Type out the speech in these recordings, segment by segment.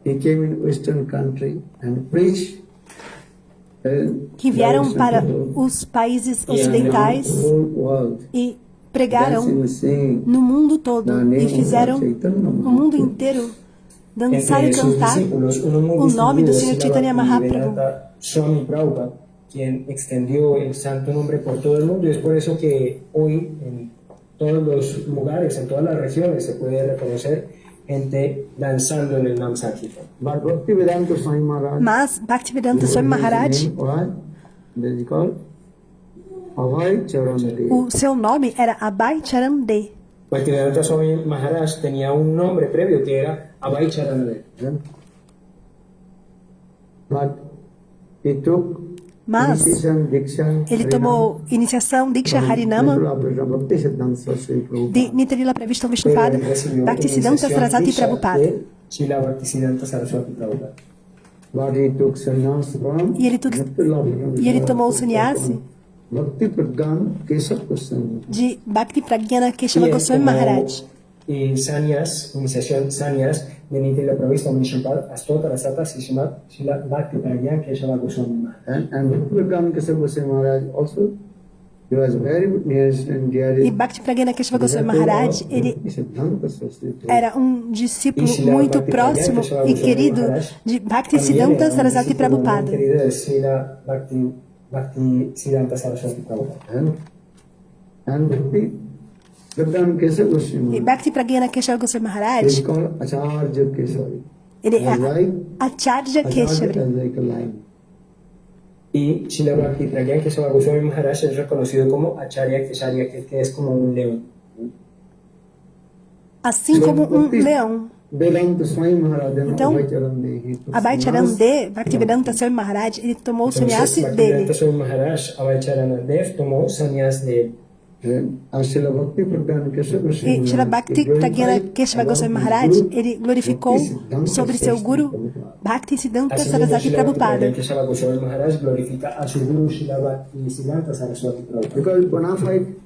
he came in Western country and preached. Que vieram para os países ocidentais e pregaram no mundo todo e fizeram o mundo inteiro dançar e cantar o nome do Senhor Chaitanya Mahaprabhu. Swami Prabhupada, quien extendió el santo nombre por todo el mundo, y es por eso que hoy en todos los lugares, en todas las regiones, se puede reconocer gente danzando en el Nam Sankirtan. Mas Bhaktivedanta Swami Maharaj, o seu nome era Abhay Charan De. Bhaktivedanta Swami Maharaj tenía un nombre previo que era Abhay Charan De. Mas ele tomou iniciação Diksha Harinama de Nitarila Pravishta Vishnupada Bhaktisiddhanta Saraswati Prabhupada. E ele tomou o sannyasi de Bhakti Pragyana Keshava Goswami Maharaj. Sannyas, iniciación sannyas de Nitarila Pravishta Vishnupada Astotara Sata Sishmat Shila Bhakti Pragyana Keshava Goswami Maharaj. And Bhakti Pragyana Keshava Goswami Maharaj also, he was very nearest and dear. E Bhakti Pragyana Keshava Goswami Maharaj, ele era um discípulo muito próximo e querido de Bhaktisiddhanta Saraswati Prabhupada. E Bhakti Pragyana Keshava Goswami Maharaj, ele é Acharya Keshavari. Y Srila Bhakti Pragyana Keshava Goswami Maharaj es reconocido como Acharya Kesharia, que es como un león. Assim como um leão. Então, Abhay Charan De, Bhaktivedanta Swami Maharaj, ele tomou o sannyasi dele. Bhaktivedanta Swami Maharaj, Abhay Charan De, tomou o sannyasi dele. E Srila Bhakti Pragyana Keshava Goswami Maharaj, ele glorificou sobre seu guru Bhaktisiddhanta Saraswati Prabhupada. Keshava Goswami Maharaj glorifica a su guru Srila Bhaktisiddhanta Saraswati Prabhupada.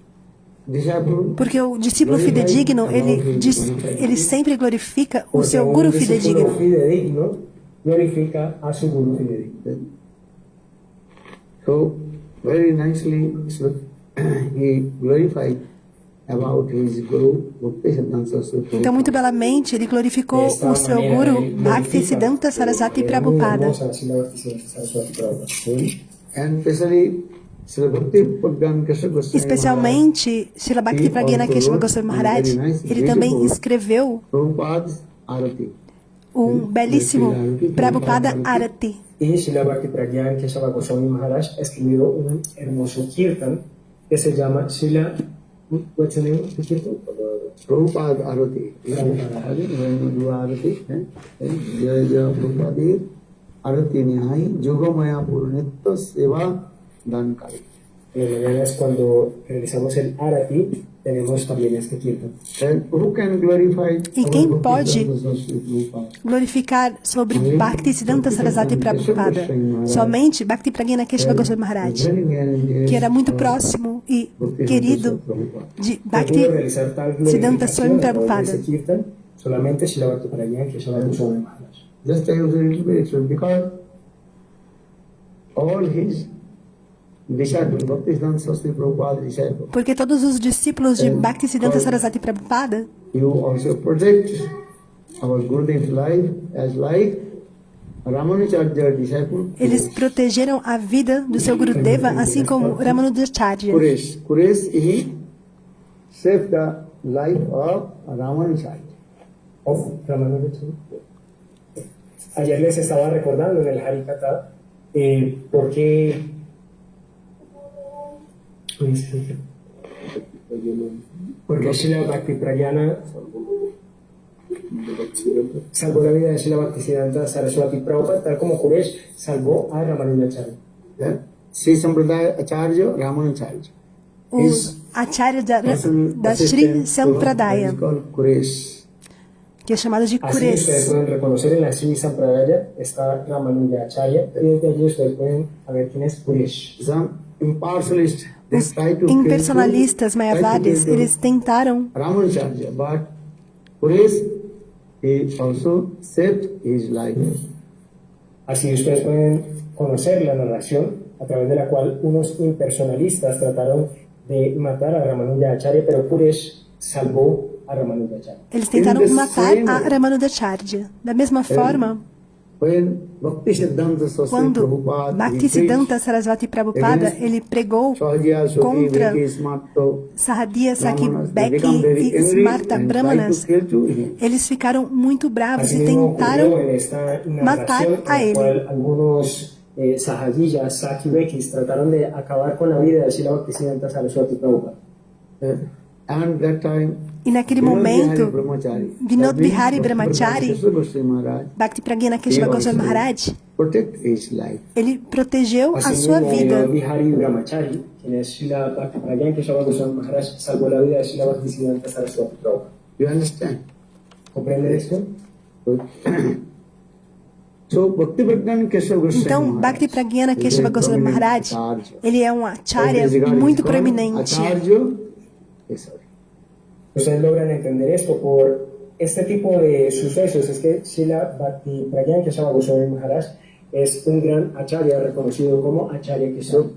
Porque o discípulo fidedigno, ele sempre glorifica o seu guru fidedigno. Glorifica a su guru fidedigno. So, very nicely, he glorified about his guru Bhaktisiddhanta Saraswati. Então, muito belamente, ele glorificou o seu guru Bhaktisiddhanta Saraswati Prabhupada. And especialmente, Srila Bhakti Pragyana Keshava Goswami Maharaj, ele também escreveu um belíssimo Prabhupada Arati. Y Srila Bhakti Pragyana Keshava Goswami Maharaj escribió un hermoso kirtan que se llama Srila... What's the name of the kirtan? Prabhupada Arati. Prabhupada Arati Nihai Yogamaya Purnitya Seva Dankari. En la mañana es cuando realizamos el Arati, tenemos también este kirtan. E quem pode glorificar sobre Bhaktisiddhanta Saraswati Prabhupada? Somente Bhakti Pragyana Keshava Goswami Maharaj, que era muito próximo e querido de Bhaktisiddhanta Swami Prabhupada. Solamente Srila Bhakti Pragyana Keshava Goswami Maharaj. Just a little bit, because all his porque todos os discípulos de Bhaktisiddhanta Saraswati Prabhupada, eles protegeram a vida do seu Gurudeva, assim como Ramanujacharya. Saved the life of Ramanujacharya. Ayer les estaba recordando en el Harikatha por qué porque Srila Bhakti Pragyana salvó la vida de Srila Bhaktisiddhanta Saraswati Prabhupada, tal como Quresh salvó a Ramanujacharya. Sri Sampradaya Acharya Ramanujacharya. O Acharya da Sri Sampradaya, que é chamado de Así Quresh. ustedes pueden reconocer en la Sri Sampradaya está Ramanujacharya, y desde allí ustedes pueden saber quién es Quresh. Some impartialists, they Os try to impersonalistas mayavadis, eles tentaram Ramanujacharya, but Quresh he also saved his life. Así ustedes pueden conocer la narración a través de la cual unos impersonalistas trataron de matar a Ramanujacharya, pero Puresh salvó a Ramanujacharya. Eles tentaram matar a Ramanujacharya. Da mesma forma, quando Bhaktisiddhanta Sarasvati Prabhupada ele pregou contra Sahadya Sakibeki e Smarta Brahmanas, eles ficaram muito bravos e tentaram matar a ele. Algunos Sahadiyas, Sakibekis trataron de acabar con la vida de Srila Bhaktisiddhanta Sarasvati Prabhupada. E naquele momento, Vinod Bihari Brahmachari, Bhakti Pragyana Keshava Goswami Maharaj, ele protegeu a sua vida. Vinod Bihari Brahmachari, quien es Srila Bhakti Pragyana Keshava Goswami Maharaj, salvó la vida de Srila Bhaktisiddhanta Sarasvati Prabhupada. You understand? ¿Comprende esto? Então, Bhakti Pragyana Keshava Goswami Maharaj, ele é um acharya muito proeminente. Ustedes logran entender esto por este tipo de sucesos. Es que Srila Bhakti Pragyana Keshava Goswami Maharaj es un gran acharya reconocido como Acharya Keshava.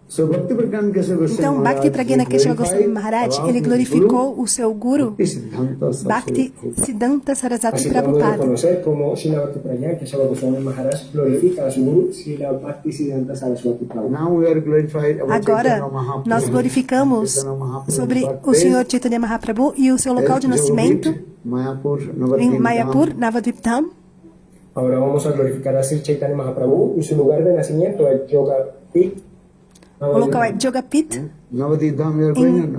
Então, Bhakti Pragyana Keshava Goswami Maharaj, ele glorificou o seu guru, Bhaktisiddhanta Sarasvati Prabhupada. Conocer como Srila Bhakti Pragyana Keshava Goswami Maharaj glorifica a su guru, Srila Bhaktisiddhanta Sarasvati Prabhupada. Agora, nós glorificamos sobre o Senhor Chaitanya Mahaprabhu e o seu local de nascimento em Mayapur, Navadvip-Dham. Ahora vamos a glorificar a Sri Chaitanya Mahaprabhu y su lugar de nacimiento es Yoga Pit. O local é Jogapit, em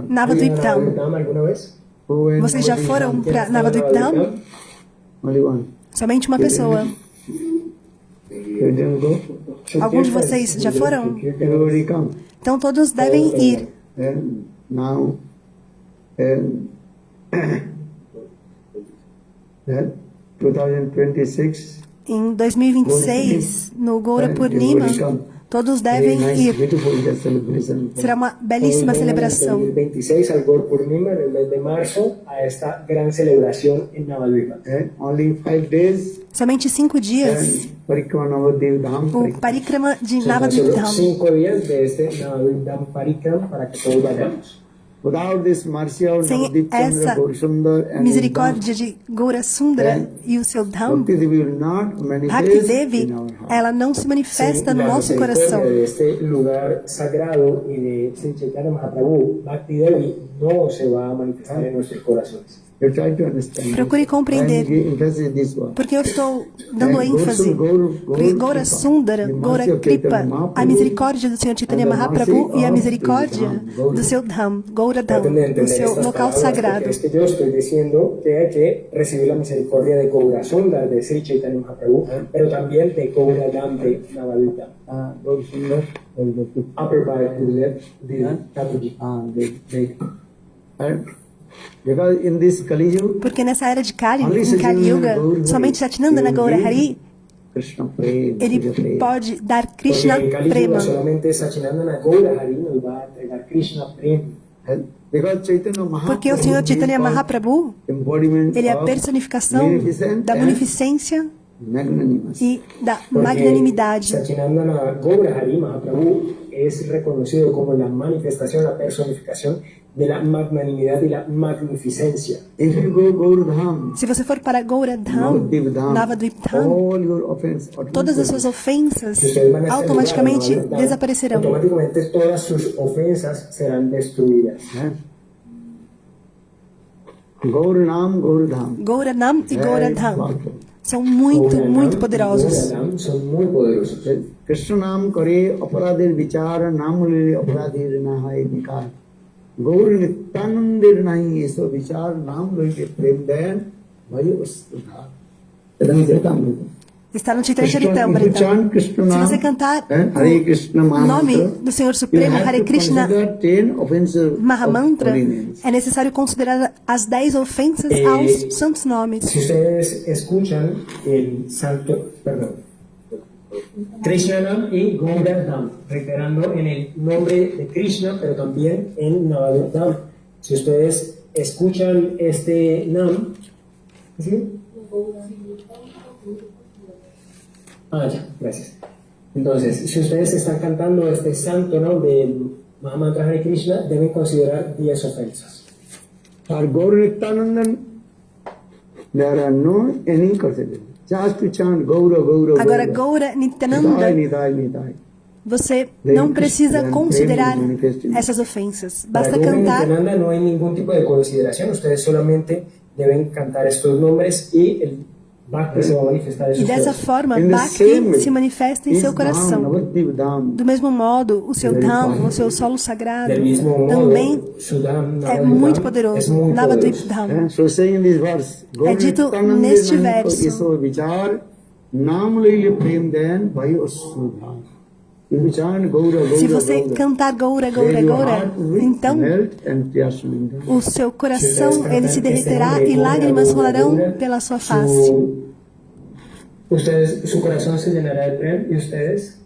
Navadvip-Dham. ¿Alguna vez? Vocês já foram para Navadvip-Dham? Somente uma pessoa. Alguns de vocês já foram? Então todos devem ir. Now, 2026. Em 2026, no Gaura Purnima, todos devem ir. Será uma belíssima celebração. 2026 al Gaura Purnima, en el mes de marzo, a esta gran celebración en Navadvipa. Only 5 days. Somente 5 dias. O Parikrama de Navadvip-Dham. 5 días de este Navadvip-Dham Parikrama para que todos vayamos. Sem essa misericórdia de Gaura Sundara e o seu Dham, Bhakti Devi, ela não se manifesta no nosso coração. Este lugar sagrado y de Sri Chaitanya Mahaprabhu, Bhakti Devi no se va a manifestar en nuestros corazones. Procure compreender, porque eu estou dando ênfase, porque Gaura Sundara, Gaura Kripa, a misericórdia do Senhor Chaitanya Mahaprabhu e a misericórdia do seu Dham, Gaura Dham, do seu local sagrado. Es que yo estoy diciendo que hay que recibir la misericordia de Gaura Sundara, de Sri Chaitanya Mahaprabhu, pero también de Gaura Dham de Navadvip. Upper by the left, the Thakurji. Porque nessa era de Kali, em Kali Yuga, somente Satyanandana Gaura Hari, ele pode dar Krishna Prema. Porque o Senhor Chaitanya Mahaprabhu, ele é a personificação da munificência e da magnanimidade. Satyanandana Gaura Hari Mahaprabhu es reconocido como la manifestación, la personificación de la magnanimidad y la magnificencia. Se você for para Gaura Dham, Navadvip-Dham, todas as suas ofensas automaticamente desaparecerão. Automaticamente todas sus ofensas serán destruidas. Gaura Nam e Gaura Dham são muito poderosos. Son muy poderosos. Krishnam kare aparadir vichar namule aparadir nahai nikar. Gaur nityanandir nahi eso vichar nam loike prem dayan bhai usudhar. Está no Chaitanya Charitamrita. Se você cantar o nome do Senhor Supremo, Hare Krishna Mahamantra, é necessário considerar as 10 ofensas aos santos nomes. Si ustedes escuchan el santo, perdón, Krishnanam y Gaura Dham, reiterando en el nombre de Krishna, pero también en Navadvip-Dham. Si ustedes escuchan este Nam, ¿sí? Ah, ya, gracias. Entonces, si ustedes están cantando este santo nombre de Mahamantra Hare Krishna, deben considerar 10 ofensas. For Gaur Nityananda, there are no any consideration. Just to chant Gaura, Gaura, Agora, Gaura. Gaura Nityananda, Nidai, Nidai. você não precisa considerar essas ofensas. Para Basta Gaura cantar. Nityananda no hay ningún tipo de consideración. Ustedes solamente deben cantar estos nombres y el Bhakti se va a manifestar en E sus dessa corazones. forma, In the Bhakti same way, se manifesta em is seu Dham, coração. Navadvip Dham. Do mesmo modo, o seu Dham, o seu solo sagrado, Del mismo modo, também Sudam é Navadvip muito Dham poderoso. es muy Navadvip poderoso. Dham. So saying in this verse, Gaur dito Nityananda neste Nani verso. Iso Vichar, Nam Lili Prem Den Bhayo Sudha. If you chant Gaura, Gaura, Se você Gaura, cantar Gaura, Gaura, then your Gaura, heart will então melt and tears will come. o seu coração Se ustedes ele se cantan este derreterá nombre, e Gaura, lágrimas Gaura, rolarão Gaura, pela sua face. Su corazón se llenará de prem y ustedes,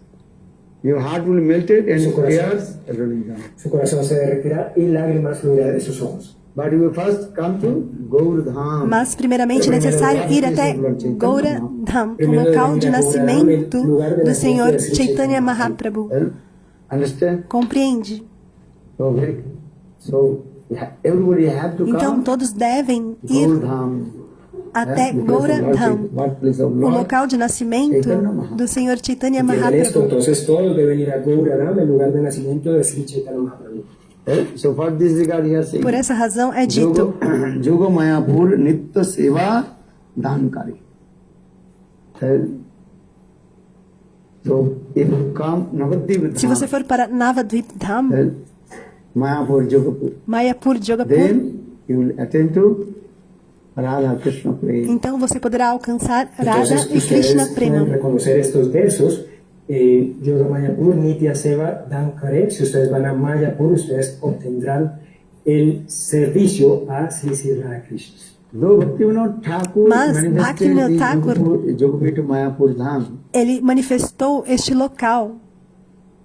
Your heart will melt it and Su corazón. tears rolling down. su corazón se derretirá y lágrimas fluirán de sus ojos. But you will first come to Gaur Dham. Mas, primeiramente, é necessário ir até Gaura Dham, o local de nascimento do Senhor Chaitanya Mahaprabhu. Understand? Compreende? So everybody have to Então, come todos devem Gaur ir Dham. até Because Gaura of Lord Dham, Chaitanya, birthplace of o Lord. local de nascimento do Senhor Chaitanya ¿Entienden esto? Mahaprabhu. Entonces todos deben ir a Gaura Dham, el lugar de nacimiento de Sri Chaitanya Mahaprabhu. So for this regard here saying, Por essa razão é dito, Yoga Mayapur Nitya Seva Dankari. So if you come Navadvip se você Dham, for para Navadvip Dham, Mayapur Jogapur, Mayapur Jogapur, then you will attend to Radha Krishna Prem. então você poderá alcançar Radha Entonces e Krishna ustedes pueden Prema. reconocer estos versos. Yoga Mayapur Nitya Seva Dankare. Si ustedes van a Mayapur, ustedes obtendrán el servicio a Sri Sri Radha Krishna. Though Bhaktivinoda Thakur Mas manifested Bhaktivinoda the Thakur- Jogapur Mayapur Dham, Ele manifestou este local.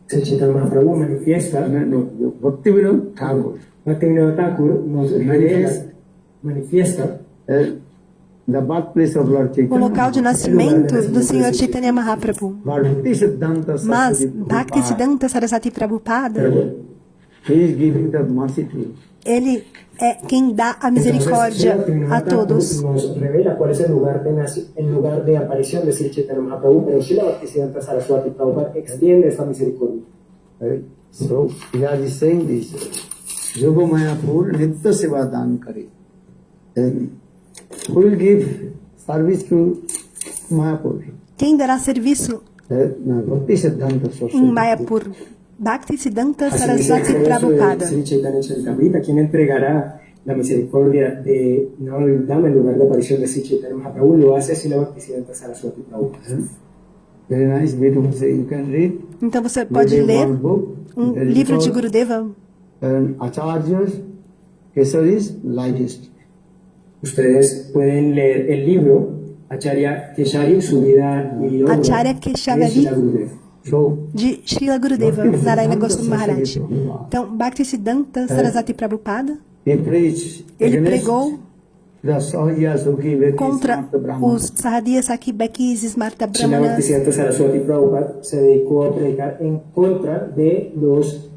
Sri Chaitanya Mahaprabhu manifiesta, no, Bhaktivinoda Thakur, Bhaktivinoda Thakur nos manifiesta the birthplace of Lord O Chaitanya. local de nascimento do Senhor Chaitanya Mahaprabhu. Bhakti Siddhanta Mas Saraswati Bhakti Prabhupada, Siddhanta Saraswati Prabhupada, he is giving the mercy to you. ele é quem dá a misericórdia a todos. Nos revela cuál es el lugar de aparición de Sri Chaitanya Mahaprabhu, pero Srila Bhaktisiddhanta Saraswati Prabhupada extiende esta misericordia. Right? So, here is saying this. Yoga Mayapur Nitya Seva Dan Kare. And who will give service to Mayapur? Quem dará serviço Bhakti Siddhanta em Saraswati. Mayapur? Bhakti Siddhanta Así Saraswati dice Prabhupada. Sri Chaitanya Charitamrita, quien entregará la misericordia de Navadvip Dham en lugar de aparición de Sri Chaitanya Mahaprabhu, lo hace Srila Bhaktisiddhanta Saraswati Prabhupada. Very nice, beautiful. Say you can read. Então você pode Very ler one book. Very livro de called, Gurudeva. Acharya's Kesaris Lightest. Ustedes pueden leer el libro Acharya Keshari, su vida y obra Acharya de Keshavari. Srila Gurudeva. So, De Srila Gurudeva, Narayana Goswami Maharaj. Então, Bhakti Siddhanta Saraswati Prabhupada, he preached ele against pregou the Sahya Sukhi Vekis contra of the Brahman. os Sahadiya Sakibekis e Smarta Srila Brahmanas. Bhaktisiddhanta Saraswati Prabhupada se dedicó a predicar en contra de los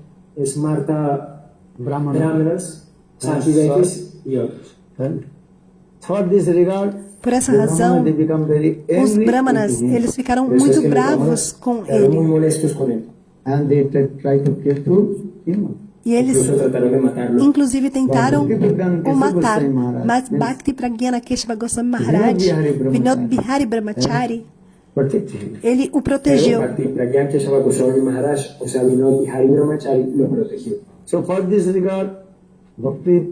Smarta Brahmanas, Sakivekis y otros. And for this regard, Por essa the razão, Brahmanas, they become very os angry Brahmanas, with him. eles ficaram Por eso es muito que los bravos Brahmanas com quedaron muy ele. molestos con él. And they try to kill him. E eles, Incluso trataron de matarlo. inclusive, tentaram o matar. Mas Bhakti Pragyana Keshava Goswami Maharaj, Vinod Bihari Brahmachari, Protect him. ele o Pero protegeu. Bhakti Pragyan Keshava Goswami Maharaj, o sea, Vinod Bihari Brahmachari, lo protegió. So for this regard, Bhakti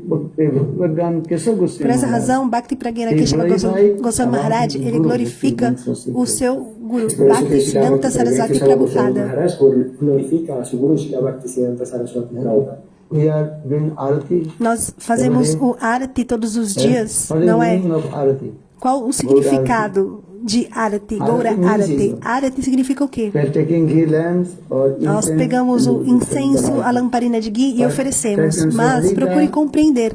Keshav Goswami Por essa Maharaj, razão, Bhakti Pragyana Keshava Goswami Maharaj, ele glorifica o seu Guru, Por eso que Bhakti Srila Siddhanta Bhakti Pragyan Saraswati Keshava Goswami Prabhupada. Maharaj glorifica a su Guru Srila Bhaktisiddhanta Saraswati Prabhupada. we are doing Arati. Nós fazemos o Arati todos os dias, What is não the é? meaning of Arati? Qual o significado de Arati, Gaura Arati? Arati significa o quê? We are taking ghee lamps or Nós incense pegamos o and incenso, a lamparina de ghee e oferecemos, mas procure compreender.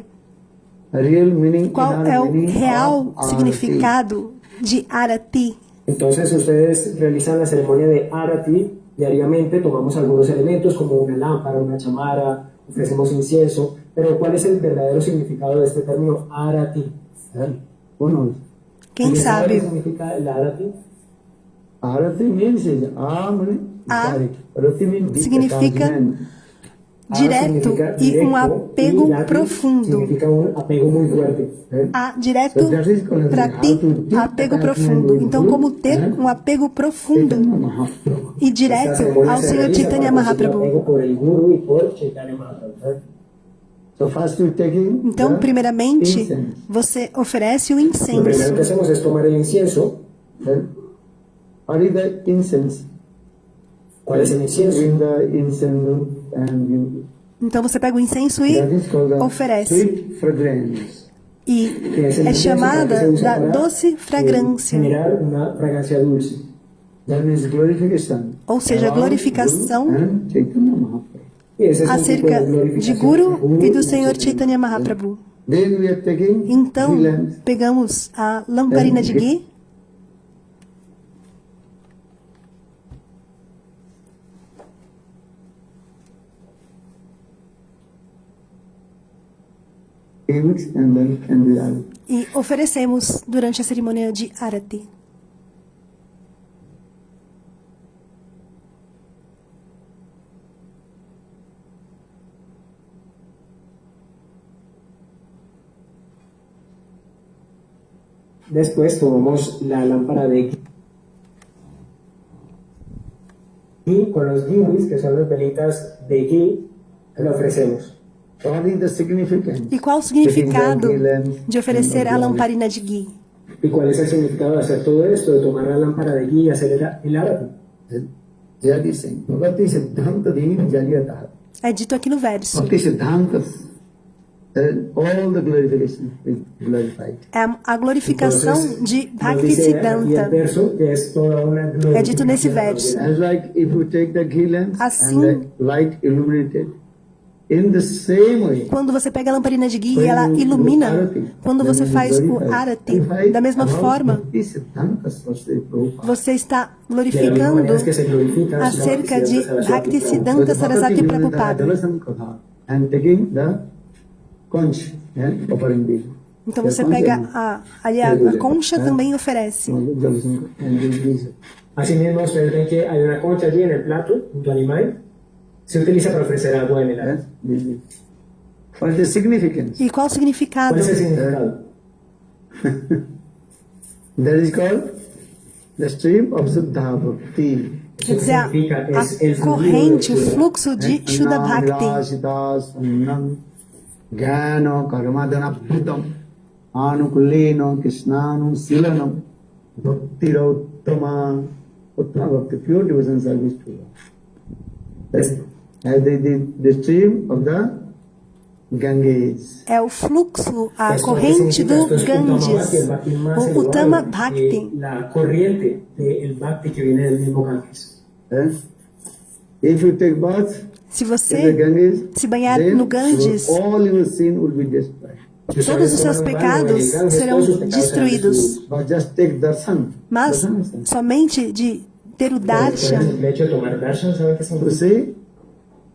real meaning, Qual inner é o meaning real of significado de Arati? Entonces ustedes realizan la ceremonia de Arati diariamente, tomamos algunos elementos como una lámpara, una chamara, ofrecemos incienso, pero ¿cuál es el verdadero significado de este término Arati? arati. Who knows? Quem ¿Alguien sabe sabe? qué significa el Arati? Arati means is means direct. Rati means significa detachment. direto significa e um directo, apego y Rati profundo. significa un apego muy fuerte. Direto So that is called para how ti, to deep apego attachment profundo. with Então, Guru, como ter um apego profundo Chaitanya Mahaprabhu. e Esta direto ceremonia ao se Senhor realiza Chaitanya para conseguir Mahaprabhu. apego por el Guru y por Chaitanya Mahaprabhu. So first you taking Então, the primeiramente, incense. você oferece o Lo primero que incenso. hacemos es tomar el incienso. Then, what is the incense? ¿Cuál es el incienso? Bring the incense and you. Então, você pega o incenso e That is called the oferece. sweet fragrance. E Que es el é incienso chamada que se usa da para, doce fragrância. generar una fragancia dulce. That means glorification. Ou seja, About glorificação Guru and Chaitanya Mahaprabhu. Y ese es un tipo acerca de de glorificación Guru e do y Senhor Chaitanya. Chaitanya Mahaprabhu. Then we are taking Então, three lamps. pegamos a lamparina de ghee Gimmicks and then candle. e oferecemos durante a cerimônia de Arati. Después tomamos la lámpara de ghee con los gimis, que son las velitas de ghee, la ofrecemos. What is the significance? E qual o significado de oferecer a lamparina de ghee? ¿Y cuál es el significado de hacer todo esto, de tomar la lámpara de ghee y hacer el arati? Jyati Singh. Bhakti Siddhanta Devi Jaliyataha. É dito aqui no verso. Bhakti Siddhantas. All the glorification is glorified. É a glorificação Entonces, de nos dice aquí el Bhaktisiddhanta. verso que es toda una É dito nesse glorificación. verso. As like if you take the ghee lamp Assim- and the light illuminated, in the same way, Quando você pega a lamparina de ghee e ela ilumina, quando você faz o Arati, da mesma forma, Bhakti Siddhantas Vasudeva Prabhupada. você está De la misma glorificando manera es que se glorifica acerca de Bhaktisiddhanta Bhaktisiddhanta Saraswati Prabhupada. And taking the conch, offering the Então você pega ali a concha também oferece. Asimismo, ustedes ven que hay una concha allí en el plato, junto al animal. Se utiliza para ofrecer agua en el arati. What is the significance? E qual o significado? ¿Cuál es el significado? That is called the stream of Siddha Bhakti. Quer dizer, significa es el a corrente, o fluido de fluxo de Shuddha Bhakti. Jnana karmadana bhutam anukuleno krishnanu silanam bhakti uttama uttama bhakti, pure devotion service to God. That's the stream of the Ganges. É o fluxo, a Esto corrente significa, do esto es Uttama Bhakti, Ganges, el Bhakti más o elevado, Uttama Bhakti. la corriente del Bhakti que viene del mismo Ganges. If you take bath Se in the você Ganges, se banhar then no Ganges, all your sin will be destroyed. Si ustedes todos os seus toman un baño en el pecados Ganges, serão todos sus pecados serán destruídos. destruidos. But just take darshan. Mas Darshan is that. somente de ter o darshan, El hecho de tomar darshan, ¿saben qué So significa? see,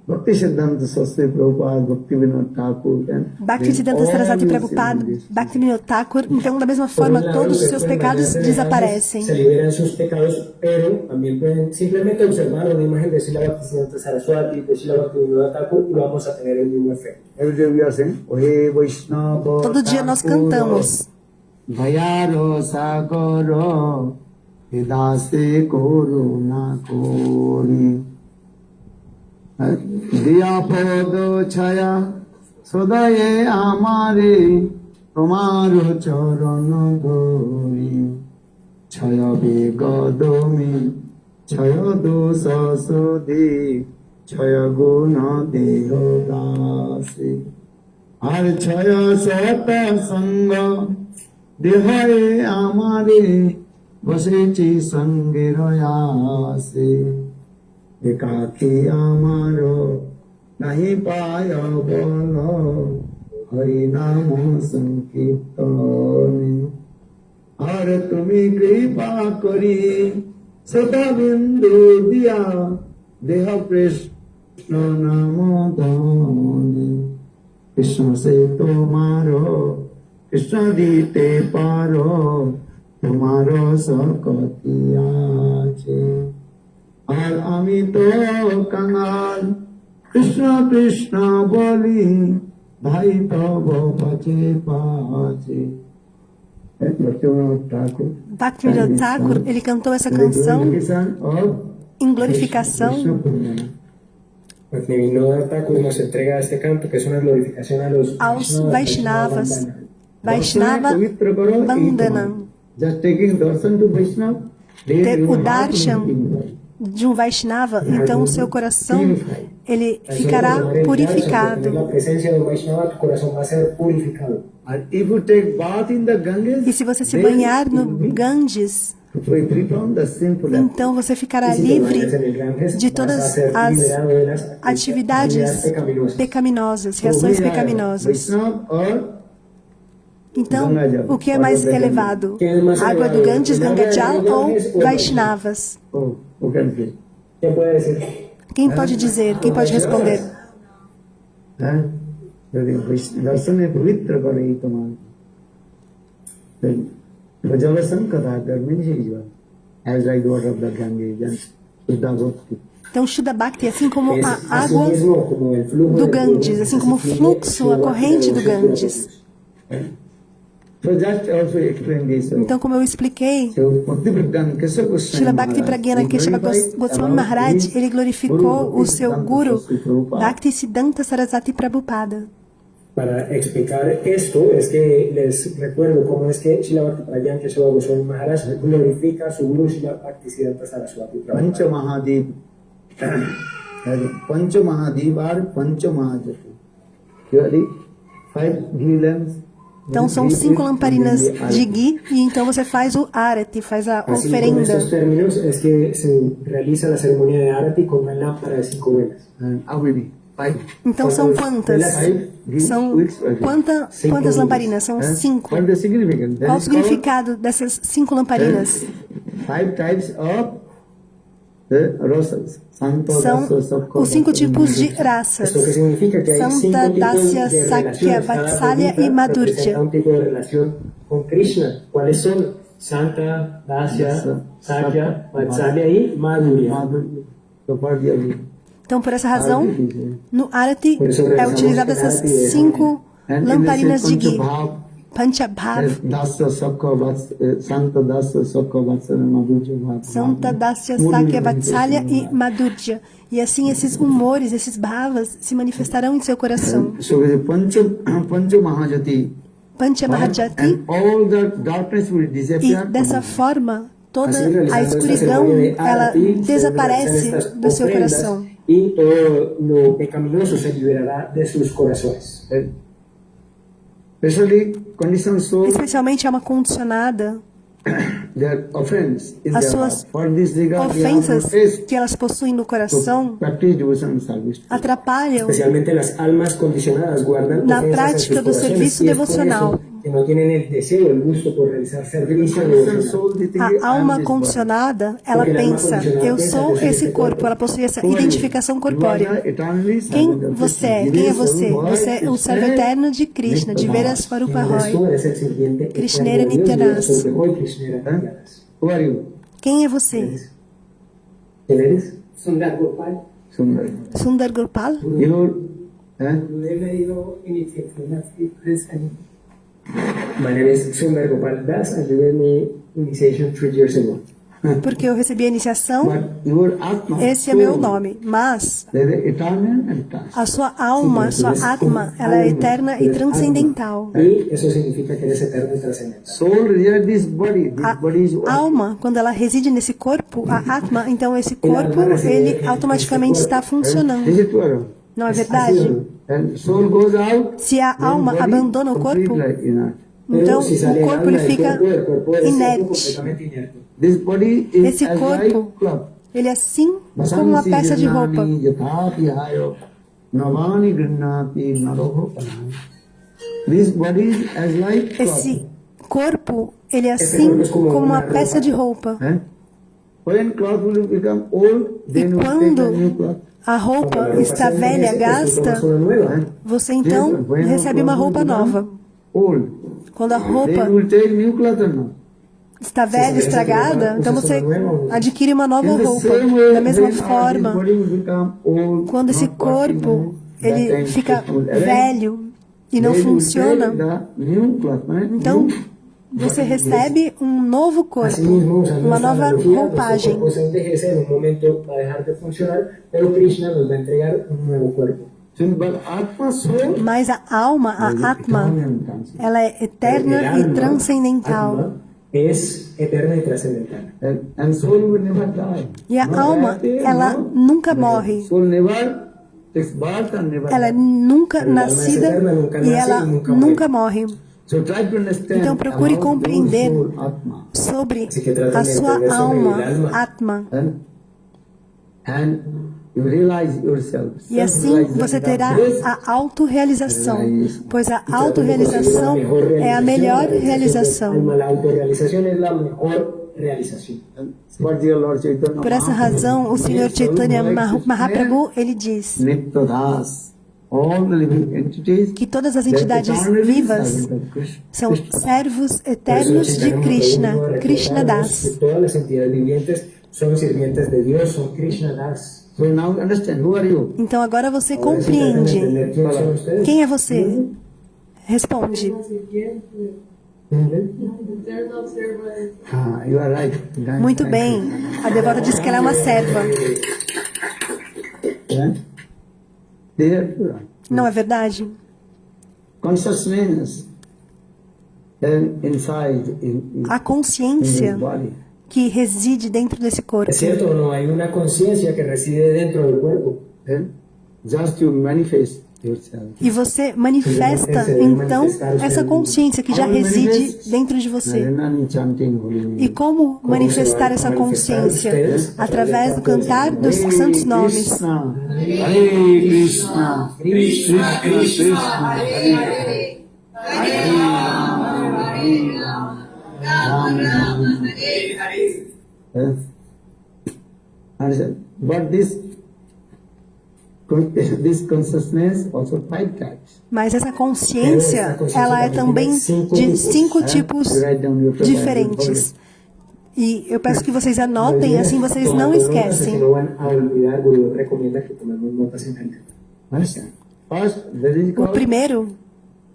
Bhakti Siddhanta Saraswati Prabhupada, Bhakti Vinod Thakur, and Bhaktisiddhanta then Saraswati all your Prabhupada, sin will be Bhaktivinoda Thakur, então da mesma Por forma un lado, todos os ustedes seus pueden pecados bañarse en el Ganges, desaparecem. se liberan sus pecados, pero también pueden simplemente observar una imagen de Srila Bhaktisiddhanta Saraswati, de Srila Bhaktivinoda Thakur, y vamos a tener el mismo efecto. Every day we are saying, Ohe Vaishnava Todo dia nós Thakur, cantamos. Bhayaro Sagaro, Hidase Koruna Kori. দিয়া পদ ছায়া সদায়ে আমারে তোমার চরণ ধরি ছয় বেগদমি ছয় দোষ সুধি ছয় গুণ দেহ দাসে আর ছয় শত সঙ্গ দেহরে আমারে বসেছি সঙ্গের আসে একাকী আমার নাহি পায় বল Harinamo Sankirtane. Ar tumi kripa kari Sada bindu diya Deha Krishna namo dani. Krishna se tomaro Krishna dite paro Tomaro sakati ache. Ar ami to kangal Krishna Krishna boli Bhai tavo pache pache. Bhaktivinoda Thakur, ele cantou essa canção em glorificação. Bhaktivinoda Thakur nos entrega este canto, que es una glorificación a los aos Vaishnavas. Vaishnava Bandana. Ter o darshan de um Vaishnava, então o seu coração ele ficará purificado. E se você se banhar no Ganges, então você ficará livre de todas as atividades pecaminosas, reações pecaminosas. Então, o que é mais elevado? Água do Ganges, Gangajal ou Vaishnavas? Quem pode dizer? Quem pode responder? Então, Shuddha Bhakti, assim como a água do Ganges, assim como o fluxo, a corrente do Ganges. Então, como eu expliquei, Srila Bhakti Pragyana Keshava Goswami Maharaj, ele glorificou o seu guru, Bhakti Siddhanta Sarasvati Prabhupada. Para explicar esto, es que les recuerdo cómo es que Srila Bhakti Pragyana Keshava Goswami Maharaj glorifica a su guru Srila Bhakti Siddhanta Sarasvati Prabhupada. Pancha Mahadev are Pancha Mahajati. Clearly, 5 ghee lamps. Então são 5 lamparinas de ghee e então você faz o arati, faz a oferenda. Estos términos es que se realiza la ceremonia de arati con una lámpara de 5 velas. Então são quantas? Quantas lamparinas? São 5. Qual o significado dessas 5 lamparinas? 5 types of rosas. São os 5 tipos de raças. Santa, Dasya, Sakya, Vatsalya e Madhurya. Um tipo de relação com Krishna. Quais são? Santa, Dasya, Sakya, Vatsalya e Madhurya. Então, por essa razão, no Arati é utilizada essas 5 lamparinas de ghee. Panchabhav, Santa Dasya, Sakya, Vatsalya e Madhurya. E assim esses humores, esses bhavas se manifestarão em seu coração. Pancha Mahajati. E dessa forma, toda a escuridão ela desaparece do seu coração. E todo lo pecaminoso se liberará de seus corações. Especialmente é uma condicionada as suas ofensas que elas possuem no coração atrapalham na prática do serviço devocional. A alma condicionada, ela pensa, eu sou esse corpo, ela possui essa identificação corpórea. Quem você é? Quem é você? Você é o servo eterno de Krishna, de Virasvarupa Roy, Krishnera Nityanas. Quem é você? Sundar Gopal. Sundar Gopal? My name is Sundar Gopal Das, and I did my initiation 3 years ago. Porque eu recebi a iniciação, esse é meu nome, mas a sua alma, a sua atma, ela é eterna e transcendental. E isso significa que eres eterno e transcendental. A alma, quando ela reside nesse corpo, a atma, então esse corpo, ele automaticamente está funcionando. Não é verdade? Se a alma abandona o corpo, então o corpo ele fica inerte. Esse corpo, ele é assim como uma peça de roupa. This body is as like cloth. Esse corpo, ele é assim como uma peça de roupa. When cloth will become old, E then you take a new quando cloth. a roupa está velha, gasta, você então recebe uma roupa nova. Old. Quando a Then roupa you will take new cloth or not? está velha, estragada, então você adquire uma nova In the roupa. same way, Da mesma when our forma, body will become old, quando esse not working, corpo that ele time fica it will erect. velho e não Then you funciona, take the new cloth, right? então New você recebe um novo corpo, Asimismo, usando uma esta nova analogía, roupagem. nuestro cuerpo se envejece, en un momento va a dejar de funcionar, pero Krishna nos va a entregar un nuevo cuerpo. But Atma soul, Mas a alma, a Atma, ela é El eterna e alma, transcendental. Atma, es eterna y trascendental. and soul will never die. E a Not alma, happy, ela no. nunca morre. Soul never takes birth and never Ela é dies. nunca A alma é nascida eterna, nunca e nasce ela e nunca nunca morre. So try to understand Então procure about compreender your soul, Atma. sobre Así que traten a de sua entender sobre alma, el alma. Atma. And you realize yourself. E assim você terá a autorrealização, pois a autorrealização é a melhor realização. La autorrealización es la mejor realización. But dear Lord Chaitanya Por essa razão, o Senhor Chaitanya Mahaprabhu, ele diz Nityadas, all the living entities, que todas as entidades vivas são servos eternos de Krishna, Krishna Das. Todas las entidades vivientes son sirvientes de Dios, son Krishna Das. So now understand, who are you? Então agora você compreende. ¿Quién son ustedes? Quem é você? Responde. You are right. Muito bem. A devota diz que ela é uma serva. Therefore, Não é verdade? consciousness inside in A his consciência body. que reside dentro desse corpo. ¿Es cierto o no? Hay una conciencia que reside dentro del cuerpo. Just you manifest yourself. E você manifesta, então, essa consciência que já reside dentro de você. E como manifestar essa consciência? Através do cantar dos santos nomes. Krishna, Hare Krishna, Krishna Krishna, Hare Hare, Hare Rama, Hare Rama, Rama Rama, Hare Hare. But this consciousness also five types. Mas essa consciência, ela é também de 5 tipos diferentes. E eu peço que vocês anotem, assim vocês não esquecem. O primeiro,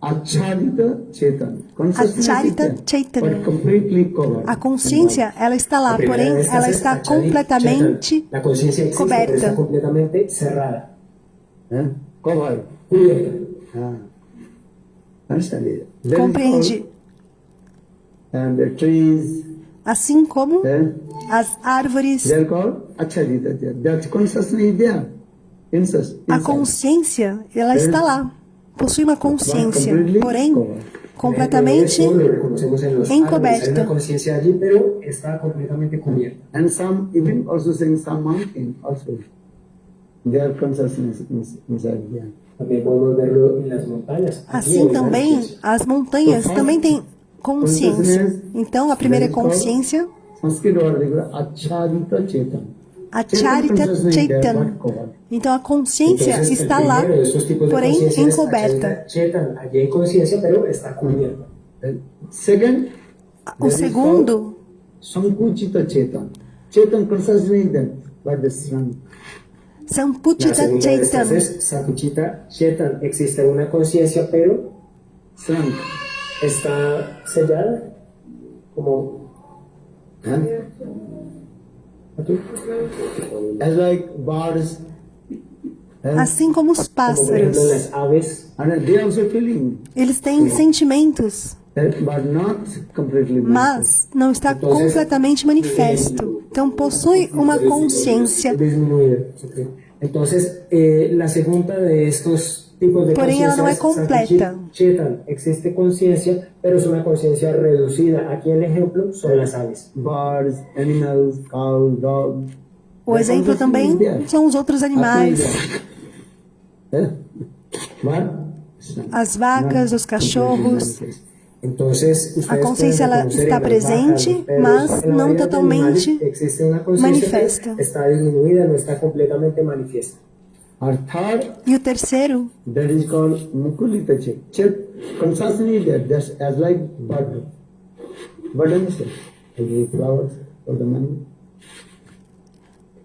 Acharita Chaitanya. Acharita Chaitanya. But completely covered. A consciência, ela está lá, porém ela está completamente La conciencia existe, pero coberta. está completamente cerrada. Covered. Cubierta. Understand it? Then Compreende? And the trees, Assim como as árvores, they are called Acharita. That consciousness is there. a consciência, ela está lá. Possui uma consciência, porém completamente Eso lo reconocemos en los árboles. Hay encoberta. una conciencia allí, pero está completamente cubierta. And some, even also saying some mountain also. Their consciousness is inside there. También podemos verlo en las montañas. Allí Assim hay una também conciencia. as montanhas também têm consciência. Então a primeira é consciência, Sanskrit word is Acharita Chaitanya. Acharita Chaitanya. Então a consciência Entonces, el está lá, primero de estos tipos de porém conciencia es encoberta. Acharita Chaitanya. Allí hay conciencia, pero está cubierta. Second, O segundo, Sankuchita Chaitanya. Chaitanya consciousness is there, but the sun. La Sampuchita segunda de estas Chaitanya. es Sankuchita Chaitanya. Existe una conciencia, pero Shrunk. está sellada como As like birds, Assim como os por ejemplo pássaros, las aves, and they also feeling, eles têm sentimentos, but not completely. mas não está completamente manifesto. Então possui uma consciência, disminuida. Entonces, la segunda de estos tipos de porém ela não é conciencias, completa. Sankuchita Chaitanya, existe conciencia, pero es una conciencia reducida. Aquí el ejemplo son las aves. Birds, animals, cows, dogs. O exemplo também são os outros animais. But as vacas, os cachorros. Entonces, A consciência ela está presente, mas não totalmente manifesta. Está diminuída, não está completamente manifiesta. Or third, E o terceiro, that is called Mukulita Chit. Chit, consciously there, just as like bud. Bud understand? Like the flowers or the money.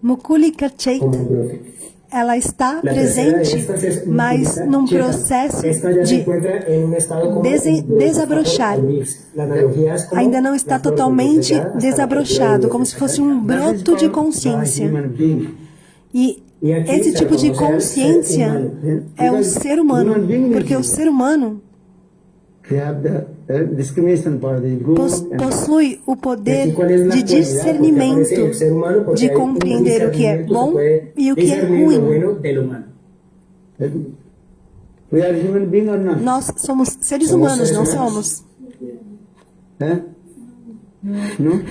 Mukulika Chait, Como un brote. ela está La tercera de presente, estas es mas Mukulika num Cheta. processo Esta ya se de encuentra en un estado como desabrochar. La analogía es como Ainda não está la flor totalmente desellada hasta la desabrochado, flor como se fosse desellada. um That is broto de called consciência. the human being. E E aqui esse se tipo de reconoce al ser consciência humano. é o ser humano, porque o ser humano They have the discrimination power, the good and possui o poder Aqui, qual é a de qualidade? Porque discernimento, aparece el ser humano, porque de hay un compreender o que é discernimiento, bom se puede e o que é discernir lo ruim. bueno del humano. bad. We are human being or not? Nós somos seres Somos humanos, seres não humanos. somos? Huh? No?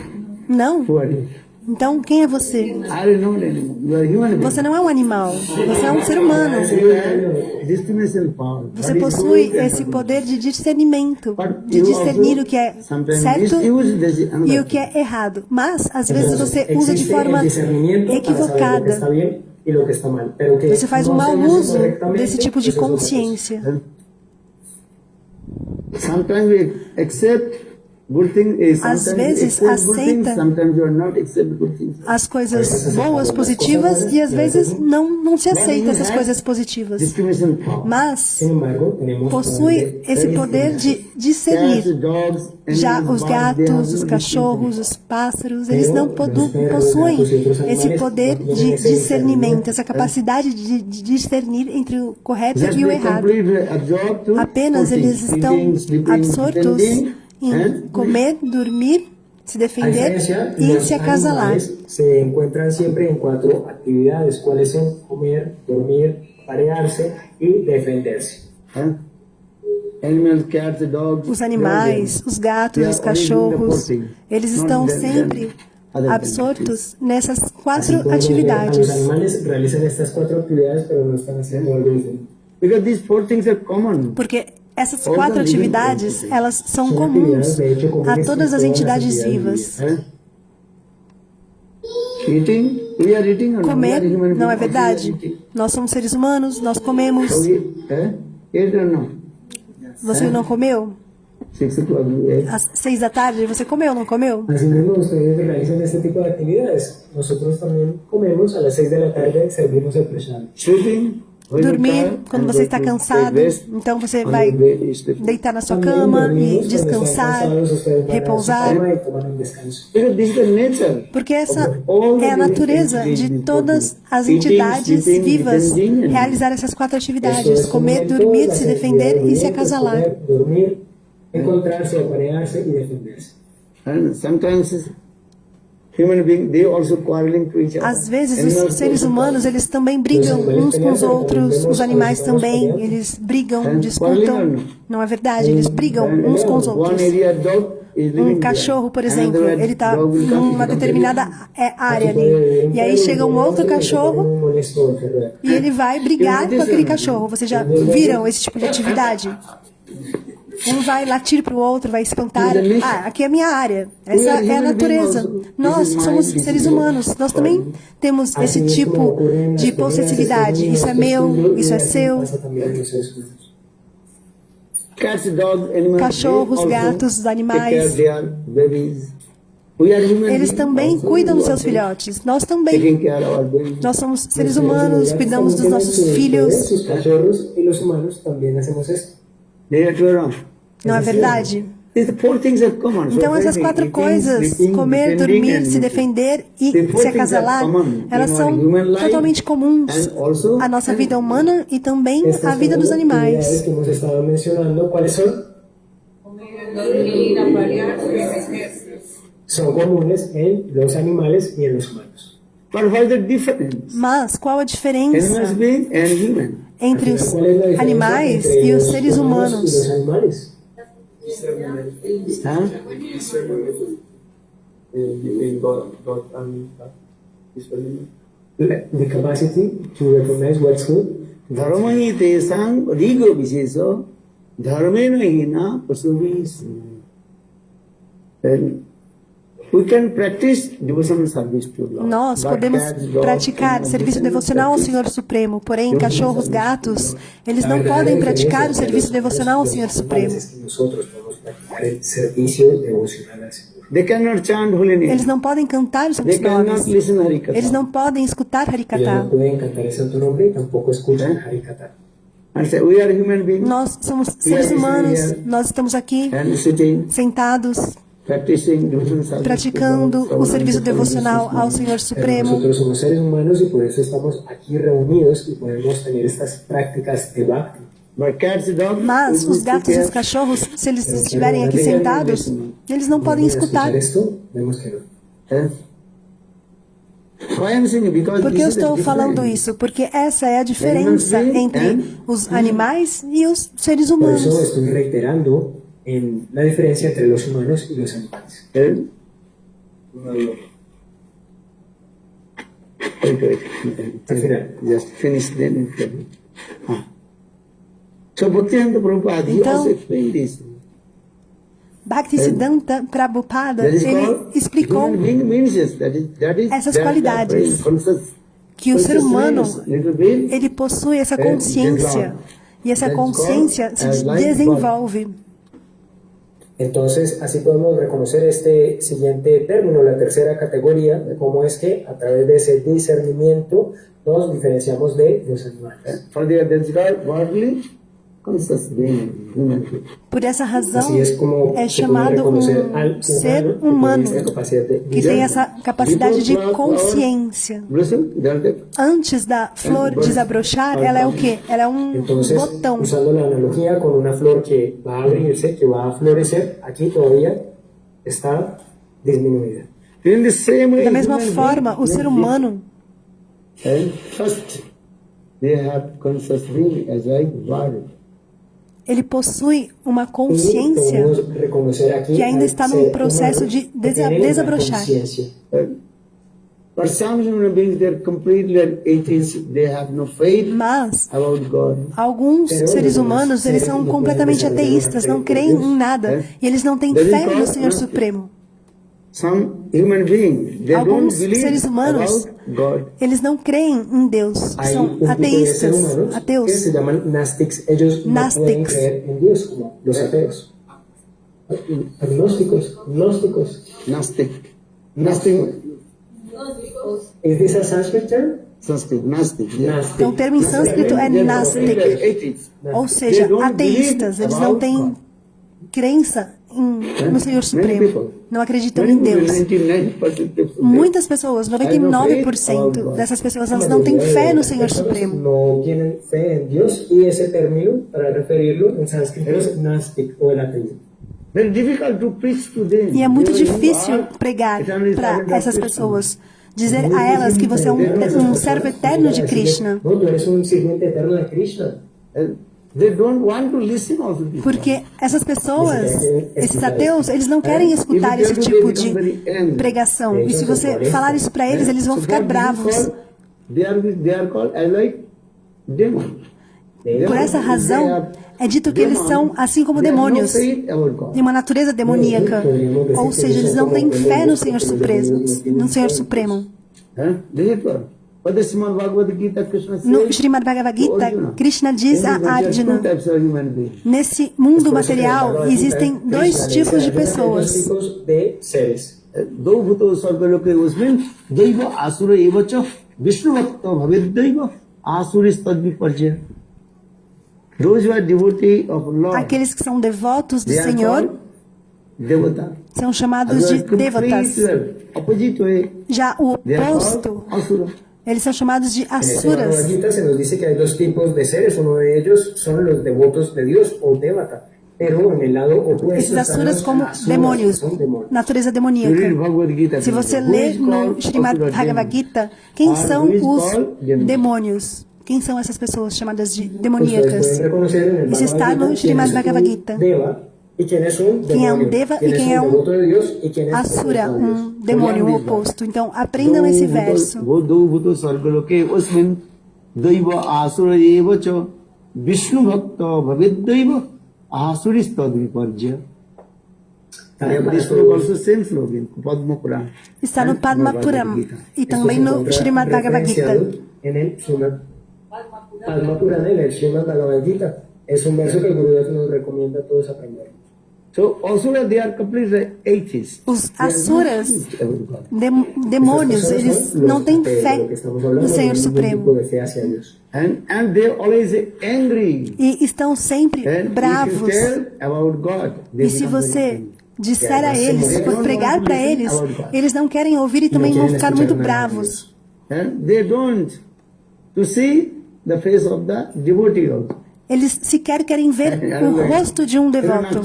Não? Who are you? Então, quem é você? I don't know anymore. You are human being. Você não é um animal, você é um ser humano. You have discrimination power. Você What is possui good and esse what poder de discernimento, But de you discernir also o que é sometimes certo misuse this another e o que é errado. Mas, às vezes, Entonces, você usa de existe forma el discernimiento para saber lo que equivocada. está bien y lo que está mal, pero que Você faz um no se mau hace uso correctamente, desse tipo de eso es otra cosa. consciência. thing. Sometimes we accept good things. Às Sometimes vezes, we accept good things. aceita Sometimes you are not accept good things. As coisas boas, positivas, e às vezes não se aceita essas coisas positivas. Discrimination power. Mas Sin embargo, tenemos possui esse poder de discernir. Cats, dogs, Já animals, os birds, they have gatos, os no cachorros, os pássaros, eles não possuem esse poder de discernimento, essa capacidade de discernir entre o correto Just e o they errado. completely absorbed to Apenas food eles things, estão eating, sleeping, absortos pretending, em comer, dormir, se A defender diferencia, e los se acasalar. animales se encuentran siempre en 4 actividades, cuáles son comer, dormir, parearse y defenderse. huh? Animals, cats, dogs. Os animais, os gatos, os cachorros, eles estão sempre absortos nessas Así 4 podemos ver, a los atividades. animales realizan estas 4 actividades, pero no están haciendo algo diferente. Because these 4 things are common. Porque essas 4 atividades, elas são comuns a todas as entidades vivas. Huh? Eating, we are eating or not? We Comer, are human não é beings, verdade? we are eating. Nós somos seres humanos, nós comemos. So we, eat or not? Você não comeu? 6 o'clock we ate. Às 6 da tarde, você comeu, não comeu? Asimismo, ustedes realizan este tipo de actividades. Nosotros también comemos a las 6 de la tarde, servimos el prashad. Sleeping, when you Dormir, tired, quando and você go está to cansado, take rest, então você on vai your bed, you sleep. deitar na sua También cama e dormimos, cuando están descansar, cansados, ustedes van a su repousar. cama y toman un descanso. Because this is the nature. Porque essa of all the é a natureza living de entities, todas as eating, entidades sleeping, vivas defending, and realizar essas 4 Esto atividades: es comer, comer, dormir, las se defender e se actividades, acasalar. comer, dormir, encontrarse, aparearse y defenderse. And sometimes human beings, they also quarreling to each other. Às vezes, Animals os seres also humanos, eles também brigam uns com os outros, os animais também, eles brigam, disputam. Não é verdade? Eles brigam uns com os One outros. area dog is living Um cachorro, por there. exemplo, Another ele está dog will come numa to determinada área ali. E aí chega um outro cachorro e ele vai brigar com aquele cachorro. Vocês já viram esse tipo de atividade? Um vai latir para o outro, vai espantar. Ah, aqui é a minha área. Essa é a natureza. Nós somos seres humanos. Nós também temos esse tipo de possessividade. Isso é meu, isso é seu. Cats, dogs, animals, Cachorros, they also gatos, animais. take care their babies. We are human Eles beings também also, cuidam dos who seus are filhotes. Nós também. taking care of our babies. Nós somos seres humanos, cuidamos dos nossos filhos. Sus cachorros y los humanos también hacemos esto. They are true or wrong? Não é verdade? These 4 things are common. Então, So essas everything, 4 eating, coisas, sleeping, comer, defending, dormir, and se eating. defender e The 4 se things are acasalar, common elas in são our human life totalmente comuns and also à nossa vida humana e também Estas à vida son dos las actividades animais. que hemos estado mencionando, ¿cuáles son? Dormir, aparearse, defenderse. Son comunes en los animales y en los humanos. But what is the difference? Mas qual a Animals diferença being and human. entre os ¿Cuál es la diferencia animais entre e os los seres humanos y humanos? los animales? Huh? Between God and discerning. The capacity to recognize what's good Dharmahi tesam rigo viseso dharmena hina pasuvis. And we can practice devotional service to Lord. Nós But podemos cats, dogs, praticar animals, serviço they devocional ao practice. Senhor Supremo, porém cachorros, gatos, eles não podem praticar o serviço devocional ao Senhor Supremo. Nosotros podemos practicar el servicio devocional al Señor. They cannot chant holy name. Eles não podem cantar os They santos cannot nomes. listen Harikatha. Eles não podem escutar Ellos Harikata. no pueden cantar el santo nombre y tampoco escuchan Harikata. And say, we are human beings Nós somos seres humanos, nós estamos aqui and sitting, sentados, practicing devotional service. praticando o serviço devocional ao Senhor Pero Supremo. nosotros somos seres humanos y por eso estamos aquí reunidos y podemos tener estas prácticas de bhakti. But cats, dogs, Mas we os gatos e sit os here. cachorros, se eles estiverem aqui sentados, eles não podem escutar. Esto, vemos que no. Eh? Why I'm saying? Because Por que this eu is the estou falando difference. isso? Porque essa é a diferença entre os animais e os seres Por eso humanos. estoy reiterando en la diferencia entre los humanos y los animales. Eh? Wait. Al final. Just finish then. Ah. So Bhaktivedanta Prabhupada, he Então, also explained this. Bhaktisiddhanta Prabhupada, That is ele called explicou human being means that is essas that qualidades. brain, conscious- que o ser humano, consciousness, little brain, ele possui essa consciência, e essa consciência se desenvolve. Entonces, así podemos reconocer este siguiente término, la tercera categoría, de cómo es que a través de ese discernimiento nos diferenciamos de los animales. for the that's called worldly conscious being, human being. Por essa razão, Así es como é se puede chamado reconocer al um ser humano humano que tiene esta capacidad de que tem essa capacidade de Before flower consciência. blossom, there the Antes da flor desabrochar, ela é o quê? Ela é um Entonces, botão. usando la analogía con una flor que va a abrirse, que va a florecer, aquí todavía está disminuida. in the same way. Da mesma human forma, being, o ser humano, and first they have conscious being as I word. ele possui uma Y consciência podemos reconocer aquí que ainda al está ser num processo humano de que tiene la desabrochar. conciencia. But some human beings, they're completely atheists. They have no faith Mas about God. alguns seres humanos, eles são completamente ateístas, não creem em nada, e eles não têm fé no Senhor Supremo. Some human beings, they don't Alguns believe seres humanos, about God. eles não creem em Deus, Hay são un grupo de seres ateístas, humanos que ateus. se llaman Gnostics. Ellos no pueden Gnostics. creer en Dios como los ateos. Agnósticos, gnósticos. Gnostic. Gnostic. Is this a Sanskrit term? Sanskrit. Gnostic. Yeah. Gnostic. Então, o termo em sânscrito é They're Nastic, completely atheists. ou seja, They don't ateístas. believe Eles não about têm God. crença no Senhor Supremo, não acreditam Many em Deus. 99% people, Muitas pessoas, 99% dessas pessoas, elas não têm fé no Senhor Supremo. No tienen fe en Dios y ese término, para referirlo en sánscrito, es Gnostic o el ateísmo. very difficult to preach to them. E é muito They difícil are pregar eternally para servant of essas Krishna. pessoas, dizer a elas que você é um servo eterno de Krishna. No, tú eres un sirviente eterno de Krishna. They don't want to listen also. to Porque essas pessoas, esses ateus, eles não querem escutar esse tipo de pregação. E se você falar isso para eles, eles vão ficar bravos. They are called as like demons. Por essa razão, é dito que eles são assim como demônios, de uma natureza demoníaca. Ou seja, eles não têm fé no Senhor Supremo. No Senhor Supremo. No Srimad Bhagavad Gita, Krishna diz a Arjuna: nesse mundo material existem dois tipos de pessoas. Tipos de seres. Aqueles que são devotos do Senhor são chamados de devatas. Já o oposto, eles são chamados de En esta asuras. Bhagavad Gita se nos dice que hay dos tipos de seres, uno de ellos son los devotos de Dios o devata, pero en el lado opuesto Esses están asuras los como asuras, demônios, que son demonios. natureza demoníaca. Se você lê no Srimad Bhagavad Gita, quem são os demônios? Quem são essas pessoas chamadas de Ustedes demoníacas? pueden reconocer en el Isso está no Bhagavad Gita Srimad quién es Bhagavad un Gita. deva y quién es un Quem é um demonio, deva quién e es quem é un devoto de Dios y quién es asura, un devoto de Dios. demônio, o oposto. Então, aprendam esse verso. Daiva asura eva cha Vishnu bhakta bhavid daiva asuristad viparjya. This sloka also same sloka in Padma Purana. Está no Padma Purana e também no Srimad Bhagavad Gita. En el Srimad Padma Purana, en el Srimad Bhagavad Gita, es un verso que el Gurudev nos recomienda a todos aprender. So asura they are completely atheists. Os asuras, demônios, eles não têm fé no Senhor Supremo. And they are always angry. E estão sempre And if you bravos. tell about God, they E se become você very angry. disser a eles, se for pregar para eles, eles não querem ouvir e também vão ficar muito bravos. And they don't to see the face of the devotee also. Eles sequer querem ver o rosto de um devoto.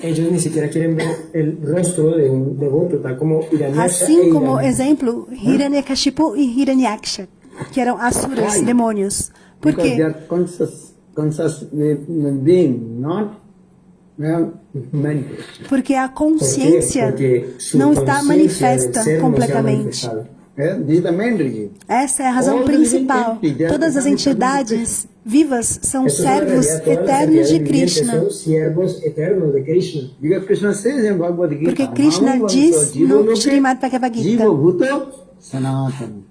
Ellos ni siquiera quieren ver el rostro de un devoto, tal como Hiranyaksha Assim como exemplo, Hiranyakashipu e Hiranyaksha, que eram asuras, demônios. Por Because they quê? are conscious being, not manifest. Porque a consciência não está manifesta completamente. This is the main reason. Essa é a razão principal. Todas as entidades vivas são servos eternos de Krishna. Son siervos eternos de Krishna. Because Krishna says in Bhagavad Gita, Porque Krishna diz no Srimad Bhagavad Gita, Jiva Bhuta Sanatana.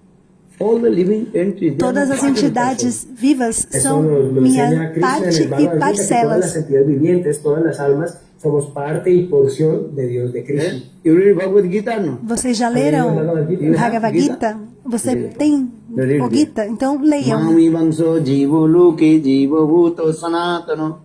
All the living entities, todas as entidades vivas são Eso nos minha enseña Krishna en parte el e Bhagavad Gita, que todas las parcelas. entidades vivientes, todas las almas, somos parte y porción de Dios, de Krishna. You read Bhagavad Gita, no? Vocês já leram Bhagavad Gita? Você tem o Gita? Então leiam. Mami Vamso Jiva Loke Jiva Bhuta Sanatana.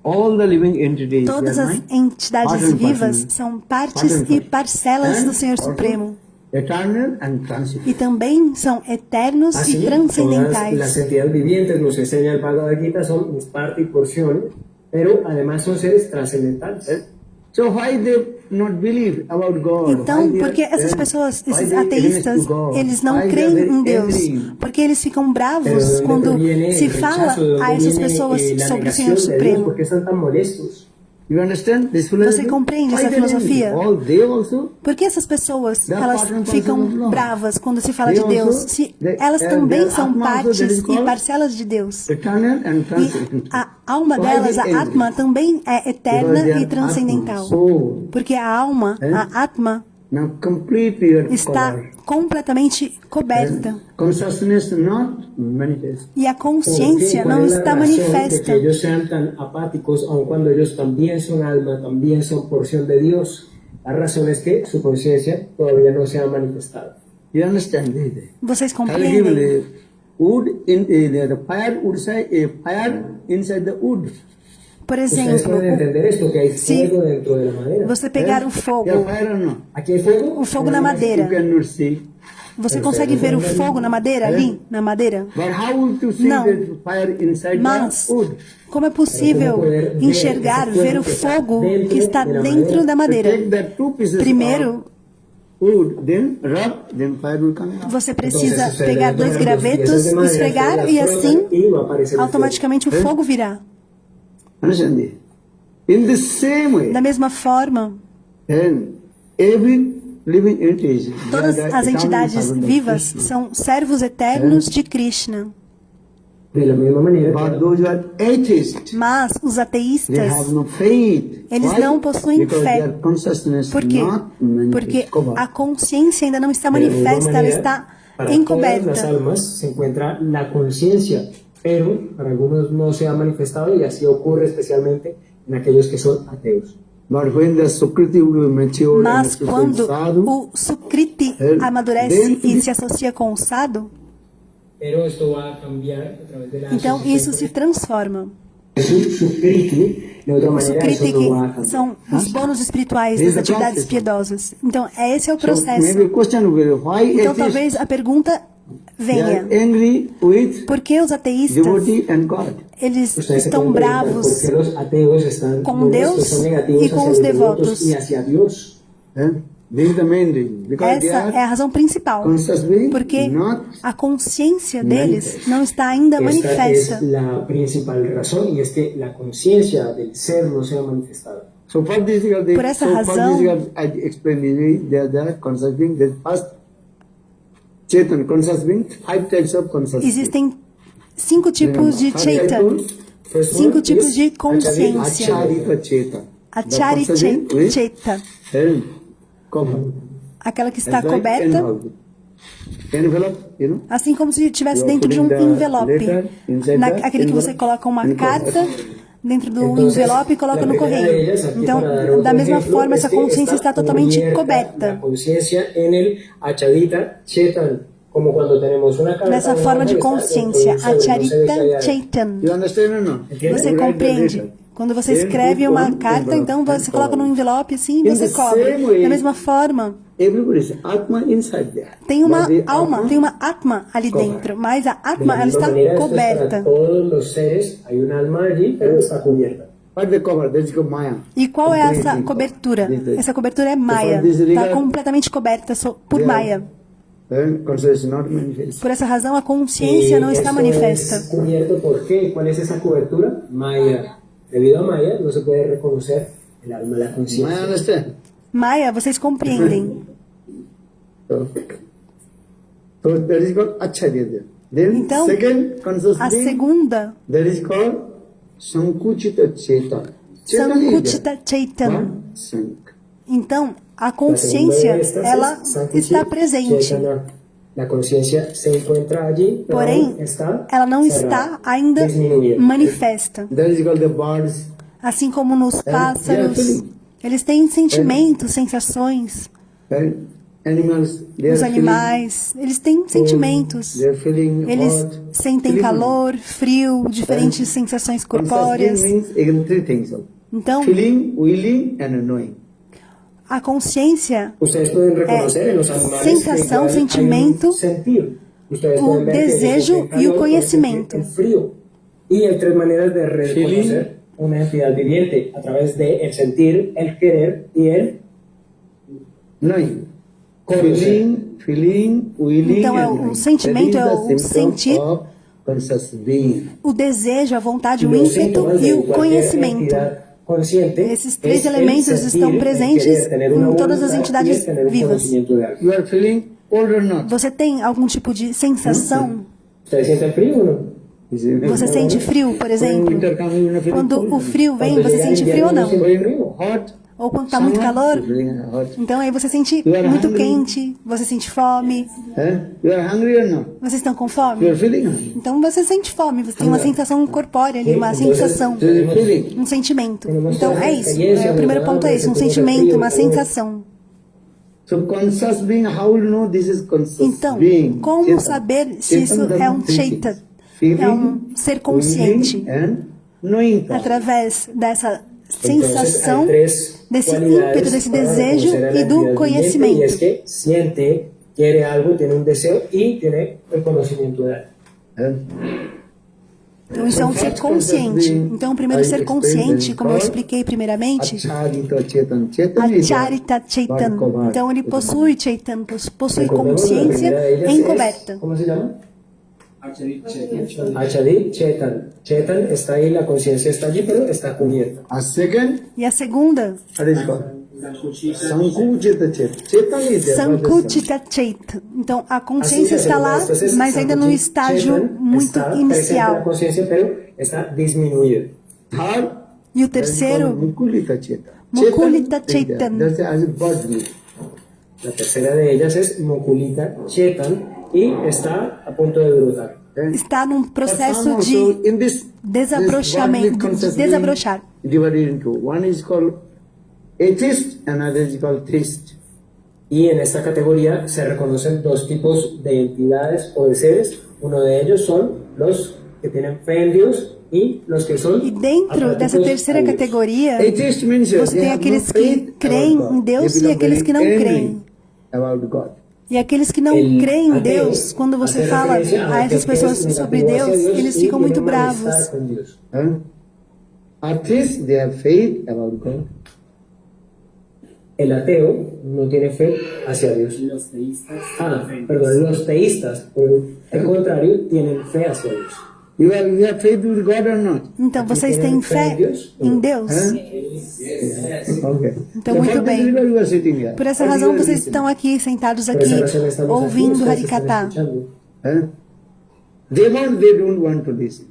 All the living entities. Todas they are as mine. entidades vivas são partes e parcelas do Senhor Supremo. Eternal and transient. E também são eternos Así, e todas las transcendentais. entidades vivientes, nos enseña el Bhagavad Gita, son mis parte y porción, pero además son seres trascendentales. So why they not believe about God? Então, Why they por que are- essas pessoas, why esses they are ateístas, against God? eles não Why they creem are very em Deus? angry? Porque eles ficam Pero bravos ¿de dónde quando proviene se el fala rechazo? ¿De dónde a essas viene, pessoas la sobre o negación Senhor de Dios? Supremo. ¿Por qué están tan molestos? You understand this philosophy? Você compreende Why essa they are filosofia? angry? All they also Por que essas pessoas They are elas part and ficam parcel of Lord. bravas quando se fala They de Deus? also- Se they- elas their também são Atma also, partes that is e called parcelas de Deus. eternal and E transient. a alma Why delas, they a angry? Atma, também é eterna Because they e are transcendental. Atma, soul. Porque a alma, a Atma, Now completely está covered. completamente coberta. Consciousness not manifest. E a ¿Por qué? consciência ¿Cuál não es la está razón de manifesta. que ellos sean tan apáticos, aun cuando ellos también son alma, también son porción de Dios? La razón es que su conciencia todavía no se ha manifestado. You understand this? Vocês I'll give compreendem? the wood in the fire would say a fire inside the wood. Por Ustedes exemplo, pueden entender esto, que hay Sí. fuego dentro de la madera. você pegar o Yeah, fogo, fire or no? ¿Aquí hay fuego? o fogo na You madeira. cannot see. Você consegue ver o fogo na madeira ali, na madeira? But how to see Não. the fire inside Mas the wood? como é possível enxergar, ver o fogo que está dentro da So madeira? take the two pieces Primeiro, of wood, then rub, then fire will come out. você precisa Entonces, pegar ustedes dois toman dos piezas gravetos, de madera, esfregar las e frotan assim y va a aparecer el fuego. automaticamente o fogo virá. Understand this? In the same way, Da mesma forma, and every living entity, todas they are the as eternal entidades servant of vivas Krishna. são servos eternos de Krishna. De la misma manera, But those who are atheists, Mas os they ateístas, have no faith. eles Why? não possuem Because fé. their consciousness Por quê? not Porque manifest, covered. a consciência ainda não está de la misma manifesta, ela manera, está para todas las encoberta. almas se encuentra la conciencia, pero para algunos no se ha manifestado y así ocurre especialmente en aquellos que son ateos. But when the Sukriti will mature Mas and quando sadhu, o Sukriti amadurece e se associa com o Sadhu, Pero esto va a cambiar a través de la então isso asociación se transforma. Sukriti, de otra O manera Sukriti eso no va a que cambiar. são os bônus espirituais Esse das é o atividades processo. piedosas. Então, esse é o so maybe processo. a question will be, why Então, atheists, talvez a pergunta they are venha: angry with por que os ateístas devotee and God? eles Ustedes se estão pueden preguntar bravos por qué los ateos están com molestos, Deus son negativos e com hacia os los devotos? y hacia Dios? This is the main reason. Because they Essa é a are razão principal. conscious being, Porque not a consciência deles não está ainda Esta manifesta. es la principal razón y es que la conciencia del ser no se ha manifestado. so for this they, Por essa so razão- for this I explained they are conscious being that first Chetan, conscious being, 5 types of conscious being. Existem 5 tipos de Chaitan, First 5 one tipos is de consciência. Acharita Chetan. Achari The conscious being is Chaita, held, covered. aquela que está It's like coberta, envelope. Envelope, you know? assim como se estivesse You are dentro de um putting the envelope. letter inside the Aquele que você envelope coloca uma and carta cover. dentro do Entonces, envelope e coloca la no primera de correio. ellas, aquí Então, para dar otro da mesma ejemplo, forma, essa es que consciência está totalmente cubierta coberta. La conciencia en el achadita chetan, como cuando tenemos una carta. Nessa una forma de hoja, está consciência, dentro de un sobre, no se ve que Acharita haya- Chaitan. You understand or not? Você You write the compreende? letter. Quando você Then escreve put uma one carta, envelope então você and coloca num cover. envelope assim e In você the cobre. same way, Da mesma forma, Everybody is Atma inside there. tem uma But the alma, Atma tem uma Atma ali cover. dentro, mas a De Atma la ela misma está manera, esto es para coberta. todos los seres, hay un alma allí, pero está cubierta. What the cover? That's called Maya. E qual é essa Completely cobertura? covered. Essa cobertura é Maya, this está regard, completamente coberta por Yeah. Maya. Then consciousness is not manifest. Por essa razão, a consciência não está esto manifesta. es cubierto, ¿por qué? ¿Cuál es esa cobertura? Maya. Debido a Maya no se puede reconocer el alma, la Maya conciencia. understand? Maya, vocês compreendem. So that is called Acharya. Then Então, second conscious a being, segunda, that is called Sankuchita Chetan. Chetan is Sankuchita there. Chaitan. What? Sank. Então, a La segunda consciência, de estas ela es Sankuchita está presente. Chaitanya. La conciencia se encuentra allí, pero Porém, aún está ela não cerrada, está ainda disminuida. manifesta. That is called the birds. Assim como nos pássaros, feeling. eles têm sentimentos, sensações. And animals, they Os are feeling animais, eles têm sentimentos. They are feeling Eles hot, sentem feeling calor, frio, diferentes sensações Conscious corpóreas. being means again 3 things. Então, Feeling, willing, and knowing. a consciência, Ustedes pueden reconocer en los animales sensação, que igual sentimento, hay un sentir. Ustedes o pueden ver que ellos desejo sienten e o calor, pueden conhecimento. sentir el frío. Y hay 3 maneras de reconocer una entidad viviente: a través de el sentir, el querer y el Knowing. conocer. Feeling, willing, Então, and o knowing. sentimento That é is o the symptom sentir. of conscious being. o desejo, a vontade, o Los ímpeto síntomas e de o cualquier conhecimento. entidad consciente Esses 3 es el elementos sentir, estão el presentes querer, tener una em todas as voluntad y entidades el tener un vivas. conocimiento de algo. You are feeling old or not? Você tem algum tipo de sensação? ¿Ustedes sienten frío o no? Você sente frio, por exemplo? Winter comes, you are feeling Quando cold. o frio vem, Quando você llega el sente frio ou invierno, não? siente frío. Hot. Ou quando está muito Summer, calor, you're feeling hot. então aí você sente You are muito hungry. quente, você sente fome. You are hungry or not? Vocês estão com You fome? are feeling hungry. Então você sente fome, você tem uma sensação corpórea ali, uma sensação, So you are feeling. um sentimento. Então é isso. O primeiro ponto é esse, um sentimento, uma sensação. So conscious being, how will you know this is conscious Então, being? como Chetan. saber se isso Chetan é um doesn't think Chaita? it. Feeling, É um ser consciente. willing, and knowing. Através dessa Entonces, sensação, hay 3 desse cualidades ímpeto, desse para desejo reconocer a la e do entidad viviente, conhecimento. y es que siente, quiere algo, tiene un deseo y tiene el conocimiento de algo. Então, isso é um ser consciente. Então, o primeiro ser consciente, como eu expliquei primeiramente, Acharita Chetan. Chetan is Acharita Chaitan. Bhagavad. Então, ele possui Chaitan, possui Recordemos, la consciência primera de ellas encoberta. es, ¿cómo se llama? Achadi Chetan. Chetan está ahí, la conciencia está allí, pero está cubierta. A second, E a segunda, what is called? Sankuchita Chetan. Chetan is there. not the Sankuchita Chaitan. Então, a consciência está lá, Entonces, mas ainda no estágio Chetan muito está presente la inicial. conciencia, pero está disminuida. Third, E o that is terceiro, called Mukulita Chetan. Mukulita Chetan is there. Chetan. That's as a bird view. La tercera de ellas es Mukulita Chetan y está a punto de brotar. está num processo Also, de in this desabrochamento, bodily conscious de desabrochar. being divided into one is called atheist, another is called theist. Y en esta categoría se reconocen 2 tipos de entidades o de seres. Uno de ellos son los que tienen fe en Dios y los que son E dentro dessa apáticos terceira a Dios. categoria, Atheist means você they tem have aqueles no que faith creem about em God. Deus They e become aqueles que não very creem. angry about God. E aqueles que não El creem em ateo Deus, quando você hace fala referencia a essas aquel que es pessoas sobre negativo hacia Deus, eles y ficam muito tiene malestar bravos. con Dios. Atheists, they have faith about God. El ateo no tiene fe hacia Dios. Los teístas. Perdón, los teístas, por el contrario, tienen fe hacia Dios. You have faith with God or not? Então, vocês têm fé em Deus? Okay. Então, So muito for this bem. reason you are sitting here. Por essa Or razão, you are vocês listening. estão aqui, sentados Por aqui, esa razón estamos aquí, ouvindo ustedes están Harikata. escuchando. They don't want to listen.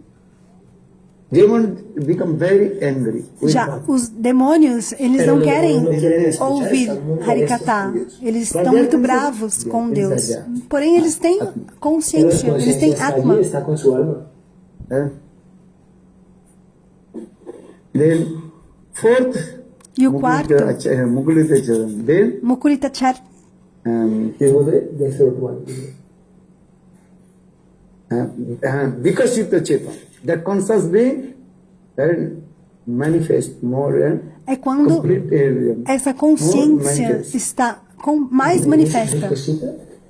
They want to become very angry. with Já God. os demônios, eles Pero não los querem demonios no quieren escuchar, ouvir están muy Harikata. Eles But estão they muito are bravos conscious. com Yeah, Deus. inside, yeah. Porém, eles têm Pero su consciência, eles têm conciencia está Atma. allí, está con su alma. Then fourth, E o quarto, Mukulita Charan. Then Mukulita Char, This was the third one. Vikasita Chetan, the conscious being manifest more é quando complete essa consciência está mais manifesta.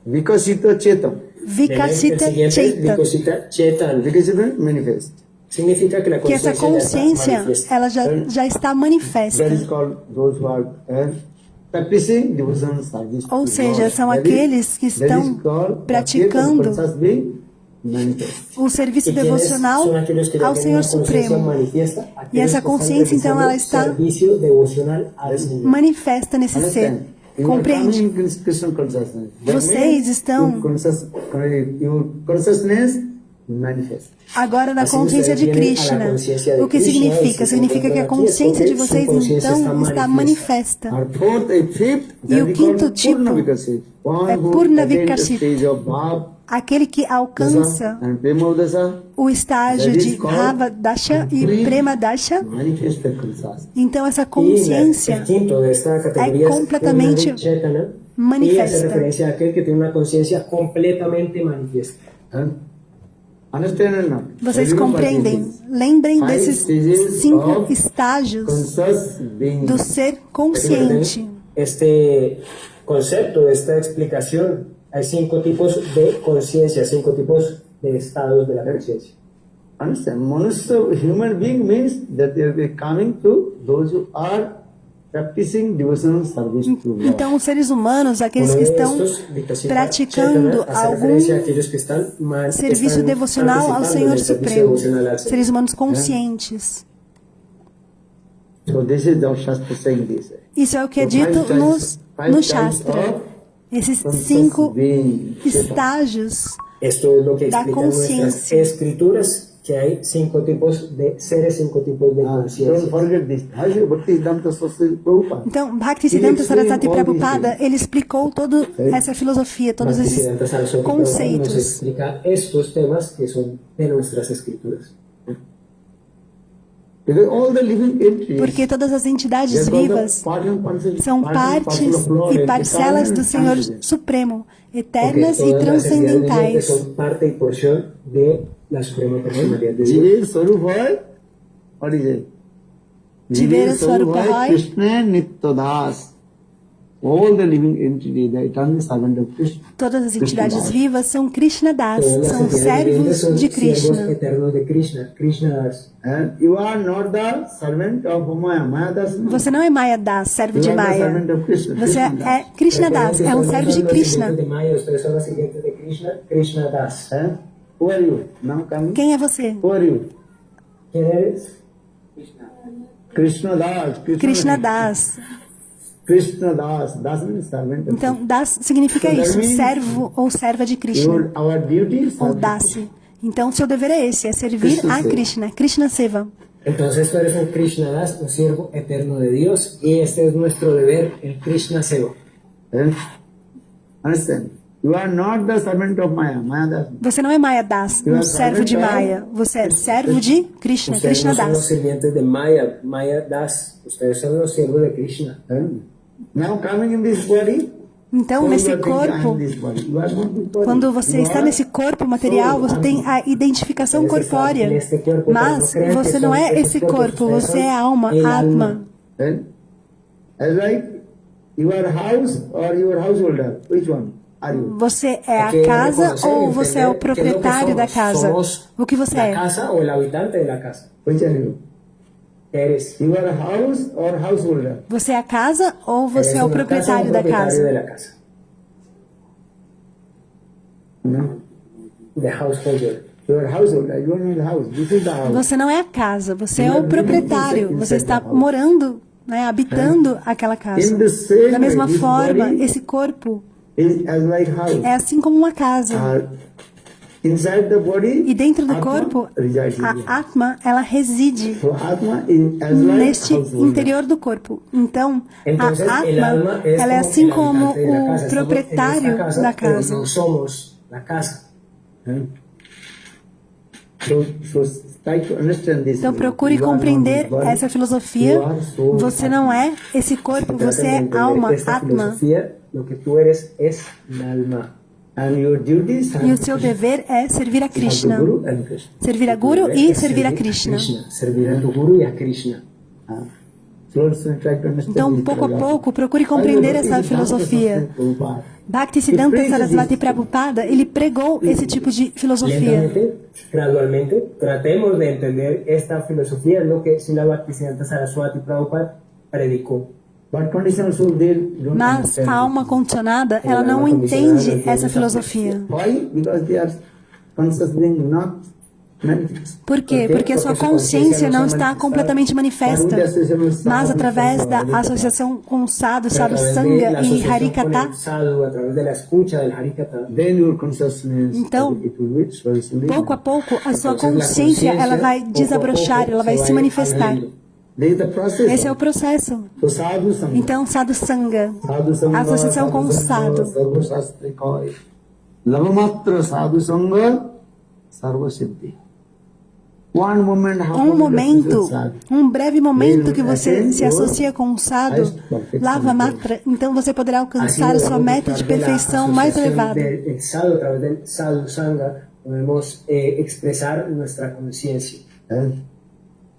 Vikasita Chetan. Vikasita El siguiente es Chaita. Vikasita Chetan. Vikasita manifest. Significa que la Que essa conciencia consciência, ya está manifiesta. ela já está manifesta. That is called those who are practicing devotional service. Ou to seja, God. são That is- aqueles que that is estão called praticando conscious being manifest. o serviço ¿Y quiénes devocional son aquellos que ya ao tienen Senhor una conciencia Supremo. manifiesta? E Aquellos essa que están consciência, então, ela realizando está servicio devocional al Señor. manifesta nesse ser. Understand? You are Compreende? coming in Krishna consciousness. That Vocês means estão- your consciousness manifest. Agora na Assim consciência de vocês vienen a la Krishna. conciencia de O que Krishna, significa? e se Significa que a encontram aqui, consciência de porque vocês, su conciencia então, está está manifiesta. manifesta. Our fourth and fifth, E o that we quinto call tipo Purna Vikasita. One é who Purna attained the Vikasita. stage of Bhav, Aquele que Dasa, alcança and Prema Dasa, o estágio de Bhava Dasha e Prema Dasha. manifest the consciousness. Então essa Y consciência el quinto de esta categoría es completamente Purna Chetana, y manifesta. hace referencia a aquel que tiene una conciencia completamente manifiesta. Understand or not? Vocês Everyone compreendem? participates. Lembrem Five desses stages 5 of estágios Conscious being. do ser consciente. Este concepto, esta explicación, hay 5 tipos de conciencia, 5 tipos de estados de la conciencia. Understand? Manusya, human being means that they are coming to those who are practicing devotional service to God. Então, os seres humanos, aqueles Uno que de estão estos, Vikasita praticando Chetana, hace algum referencia a aquellos que están serviço están devocional ao participando Senhor del servicio Supremo. devocional al Señor. Seres humanos conscientes. So this is the Shastra saying this. Isso é o que é So five dito types- no five Shastra. types of Esses conscious 5 being. estágios Esto es lo que da explican nuestras conciencia. escrituras, que hay 5 tipos de seres, 5 tipos de Don't conciencia. forget this. Bhakti Bhaktisiddhanta Saraswati Prabhupada. Então, Bhaktisiddhanta Saraswati Prabhupada, ele explicou toda essa filosofia, todos esses Bhaktisiddhanta Saraswati Prabhupada nos conceitos. explica estos temas que son de nuestras escrituras. Because all the living entities, Porque todas as entidades they are called the vivas part and parcel- são part and parcel partes of Lord e and parcelas eternal do Senhor transcendent. Supremo, Porque eternas e todas las entidades vivientes transcendentais. son parte y porción de la suprema personalidad de Dios. Jive Swarup Hoy, what is it? Jive Swarup Hoy, Krishna Nityadas. All the living entities, the eternal servant of Krishna. Todas as entidades vivas são Krishna Das, Todas las são entidades vivientes servos son de siervos Krishna. eternos de Krishna, Krishna Das. And you are not the servant of Maya. Maya Das. Você não é Maya Das, servo You de are the Maya. servant of Krishna. Você Krishna Das. é Krishna Das, é um servo de Krishna. De Maya, ustedes son los siguientes de Krishna, Krishna Das. Who are you? Now coming. Quem é você? Who are you? ¿Quién eres? Krishna Das. Krishna Das. Krishna Das. Das means servant of Então, Das significa isso, servo ou serva de Krishna, Our duty is ou Dasi. Então, seu dever é esse, é servir Krishna a Seva. Krishna, Krishna Seva. Entonces tú eres un Krishna Das, un siervo eterno de Dios, y este es nuestro deber, el Krishna Seva. Understand? You are not the servant of Maya. Maya Das. Você não é Maya Das, um servo de Maya. Você é servo de Krishna, Ustedes Krishna no son los Das. sirvientes de Maya, Maya Das. Ustedes son los siervos de Krishna. Now coming in this body. Então, all nesse you are thinking, I am corpo, this body. You are not this body. quando você You está are nesse corpo material, você tem a identificação Ustedes están corpórea. en este cuerpo, pero Mas no crean que você son não é estos esse cuerpos, corpo, ustedes você son é a alma, el Atma. As like you are house or you are householder. Which one are you? Você é a Porque casa reconocer, ou você é o entender qué es lo que proprietário da somos. casa? Somos O que você la é? casa o el habitante de la casa. Which are you? Eres. You are a house or householder. Você é a casa ou você Eres é o una proprietário casa o da un propietario de casa? la casa. No. The householder. You are householder. You are not the house. This is the house. Você não é a casa, você é o proprietário. Você está morando, né, habitando aquela casa. Da mesma forma, esse corpo Is as like house. é assim como uma casa. Inside the body, E dentro do Atma corpo, resides a here. Atma, ela reside So Atma is as like neste householder. interior do corpo. Então, Entonces, a el alma Atma, es ela é como assim el como habitante de la o casa. Estamos en proprietário esta casa, da pero casa. no somos la casa. So try to understand this. Então procure You are not compreender this body. essa filosofia. You are soul, Você Atma. não é esse corpo, você é alma, Esta Atma. filosofía, lo que tú eres es el alma. And your duties E o seu dever é servir a Krishna. Guru and Krishna. Servir a Guru e servir a Krishna. Servir a tu Guru y a Krishna. Slowly try to understand Então, this pouco a philosophy. pouco, procure compreender essa filosofia. Bhaktisiddhanta Sarasvati Prabhupada, ele pregou esse tipo de filosofia. Lentamente, gradualmente, tratemos de entender esta filosofía, es lo que Srila Bhaktisiddhanta Saraswati Prabhupada predicó. But conditional soul, they don't Mas understand a alma condicionada, ela não entende essa filosofia. this. Why? Because they are consciously not manifest. Por quê? Porque a sua consciência não está completamente manifesta. Mas através da associação com o sadhu, sadhu sangha e harikata, Sadhu, a través de la escucha del Harikata, Then your consciousness, Então, it will be slowly. pouco a pouco, a sua consciência ela vai desabrochar, ela vai se manifestar. There is the process. Esse é o processo. So sadhu sangha. Então, sadhu sangha, Sadhu sangha, associação com o sadhu. Sarva Shastri koi. Lavamatra sadhu sangha, sarva siddhi. One moment, how Um momento, sadhu. um breve momento que você se associa com um sadhu, lava matra, então você poderá alcançar a sua meta de perfeição mais elevada. El sadhu, a través del sadhu sangha, podemos expresar nuestra conciencia.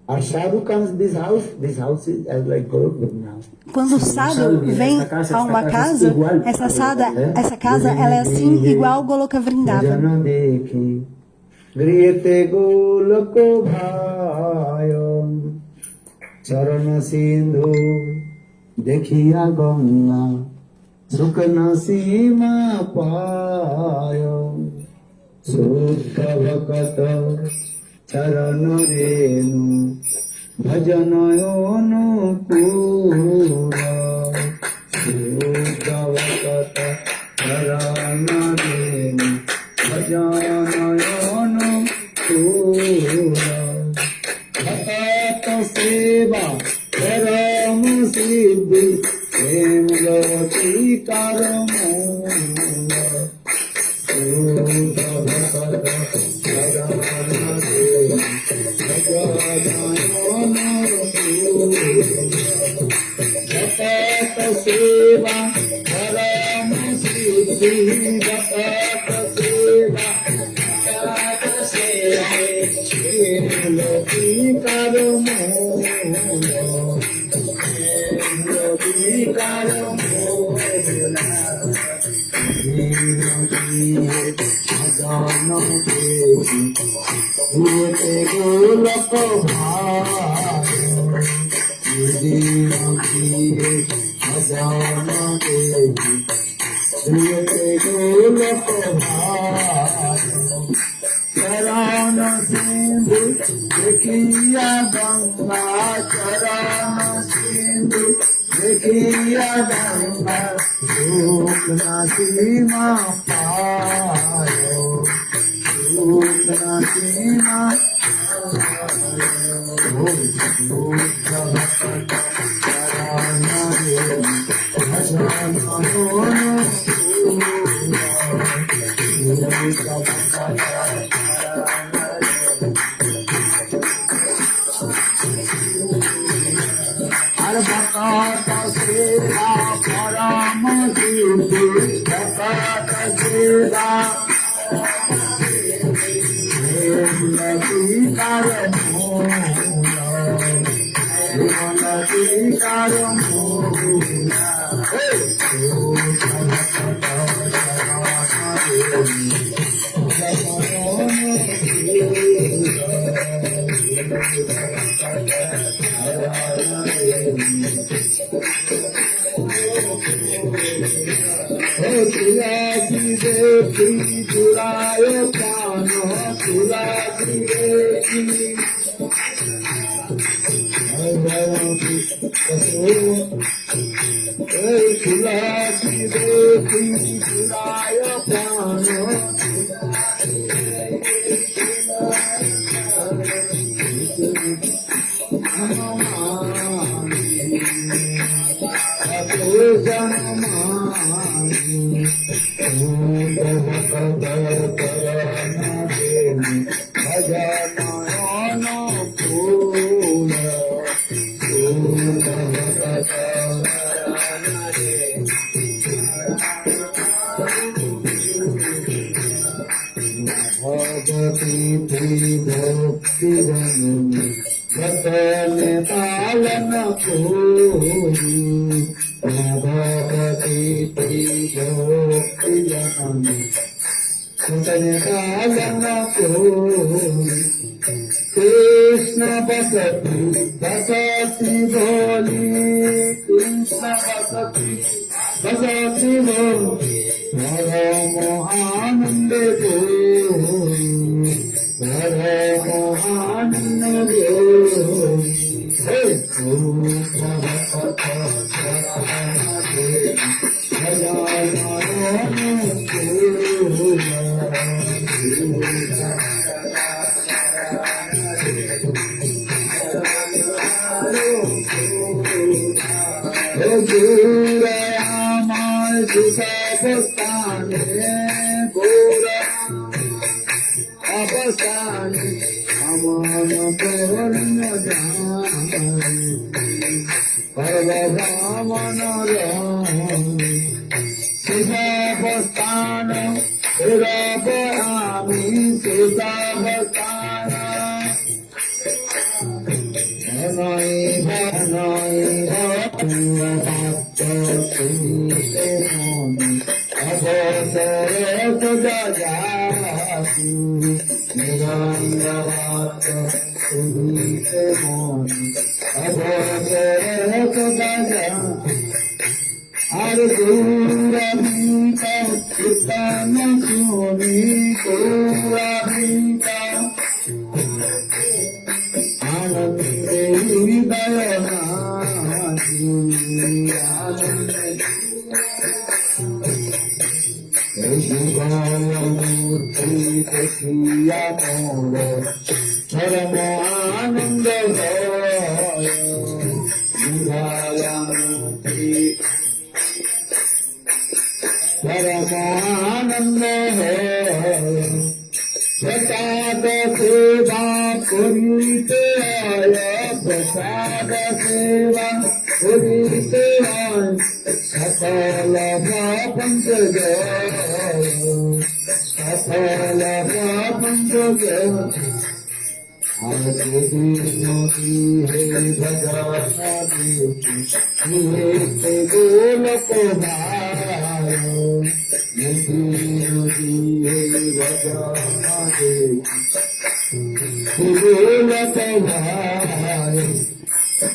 Our sadhu comes to this house is as like Goloka. Quando o sadhu vem a uma casa, essa casa ela é assim igual Goloka Vrindavan. Jana dekhi, griyate golako bhayo, charana sindhu, dekhiya ganga, sukna sima payo, sukha bhakata, charana renu, bhajanayonu pura, sukha bhakata, charana renu, bhajanayonu pura. Bhakata seva, param siddhi, prem gati karamona. Sukha bhakata, charana renu, bhajanayonu pura. Bhakata seva, param siddhi, bhakata seva, bhakata seva, prem gati karamona. Prem gati karamona. Charana sindhu, dekhiya ganga, charana sindhu, dekhiya ganga, sukna sima payo, sukna sima payo, sukha bhakata, charana renu, bhajanayonu pura, sukha bhakata, Bhakata seva param siddhi, bhakata seva, prem gati karamona, prem gati karamona. Sukha bhakata charana renu, bhajanayonu pura. Tulsi देवी जुड़ाए प्राण तुलसी देवी तुलसी देवी जुड़ाए प्राण पालन कृष्ण बसती बसती बोली कृष्ण बसती बसती बोली मोहानंद मोहानंद प्रसाद सेवा पुरीते आय प्रसाद सेवा पुरीते आय सकल पंच सकल पंच गोलक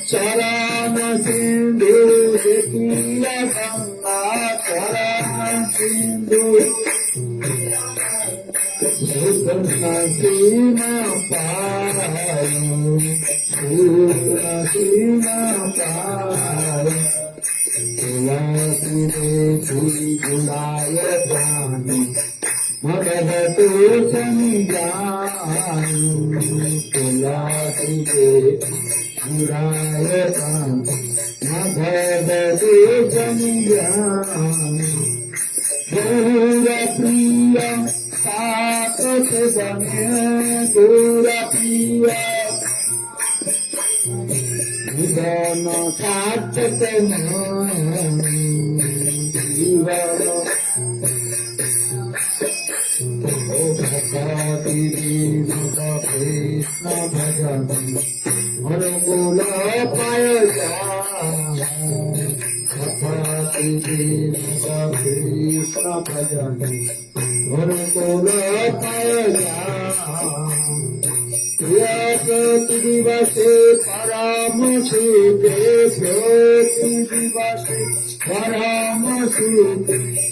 चरण सिंधु देखिया गंगा चरण सिंधु सीमा पार सीमा पार तुलसी देवी गुलाय जानी मगध तो सनी जानी तुलसी देवी गुलाय जानी मगध तो सनी जानी गौर प्रिय सात बने गौर प्रिय निधन सात जीवन कृष्ण भजन अनुकूल पाय कृष्ण भजन अनुकूल पाय दिवसे परम सुखे दिवसे परम सुखे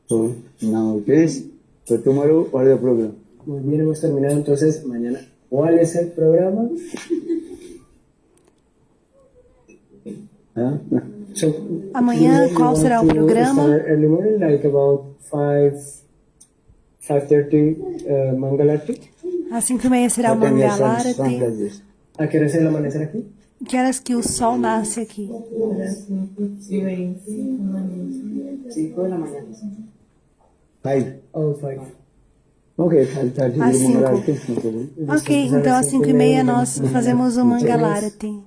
So nowadays, so tomorrow what is the program? Muy bien, hemos terminado entonces mañana. ¿Cuál es el programa? Huh? So, Amanhã, we qual want será o to programa? start early morning, like about 5:30 Mangalarti. Às 5h30 será o What time your Mangalarati. sun does this? ¿A qué hora es el amanecer aquí? Que horas que o sol nasce aqui? 5 de la mañana. 5. Oh, 5. Okay, 5:30 Às you will 5. no problem. Ok, então às 5h30 nós fazemos o Mangalarati.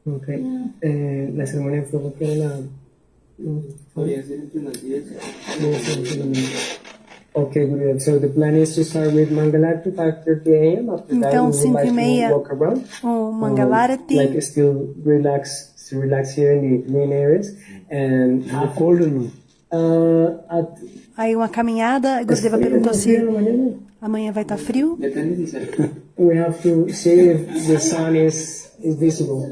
Okay. La ceremonia fue porque la... Podría ser entre las 10. Okay, good. So the plan is to start with Mangalarti 5:30 a.m. After that, Então, we would like 5h30 to walk around. o Mangalarati. Like still relax here in the green areas. And Cold or no? at Aí uma caminhada. A Gurudeva perguntou se amanhã vai estar frio. Depende si sale. we have to see if the sun is visible.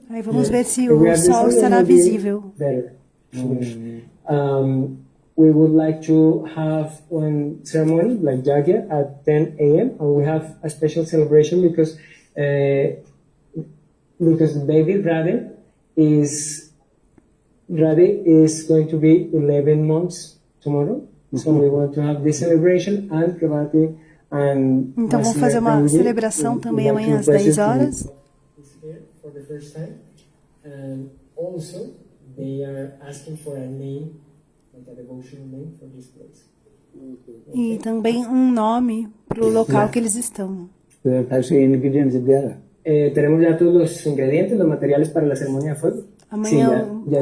Aí vamos ver se If we o have the sol sun, it estará will be visível. better. We would like to have one ceremony like Yagya at 10 a.m. and we have a special celebration because the baby Radhe is going to be 11 months tomorrow. So we want to have this celebration and Pravati and Então vamos fazer uma celebração também amanhã às 10 horas. For the first time, and also they are asking for a name, like a devotional name for this place. E também um nome para o local que eles estão. The actually ingredients there. Tenemos ya todos los ingredientes, los materiales para la ceremonia de fuego. Amanhã, ya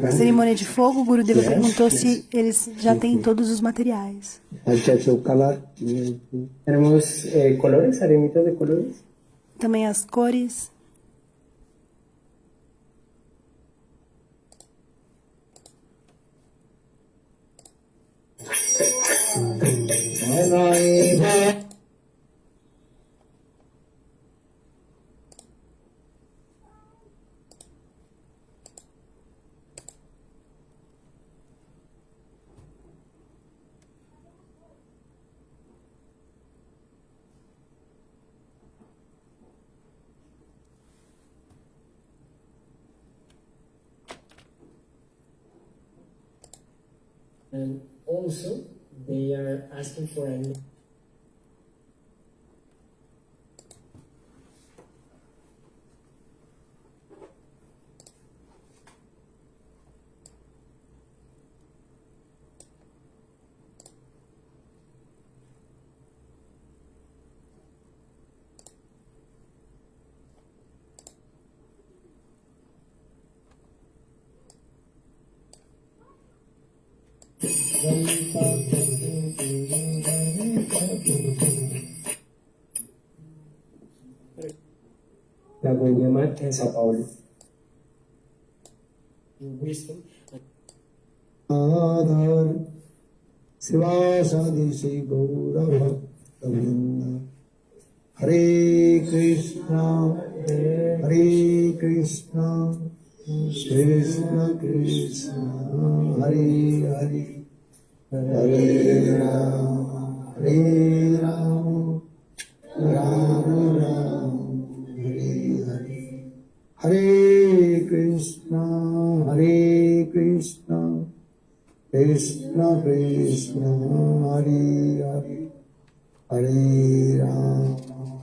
a cerimônia de fogo, o Gurudeva perguntou se eles já têm todos os materiais. I check the color. Tenemos colores, arenitas de colores. Também as cores. And also, they are asking for a la Guayama en Sao Paulo. Wisdom. Adhar Sivasadi Shri Gaura Bhaktavinda Hare Krishna Hare Krishna Krishna Krishna Hare Hare Hare Rama Hare Rama Rama Rama Hare Hare Hare Krishna Krishna Krishna Hare Hare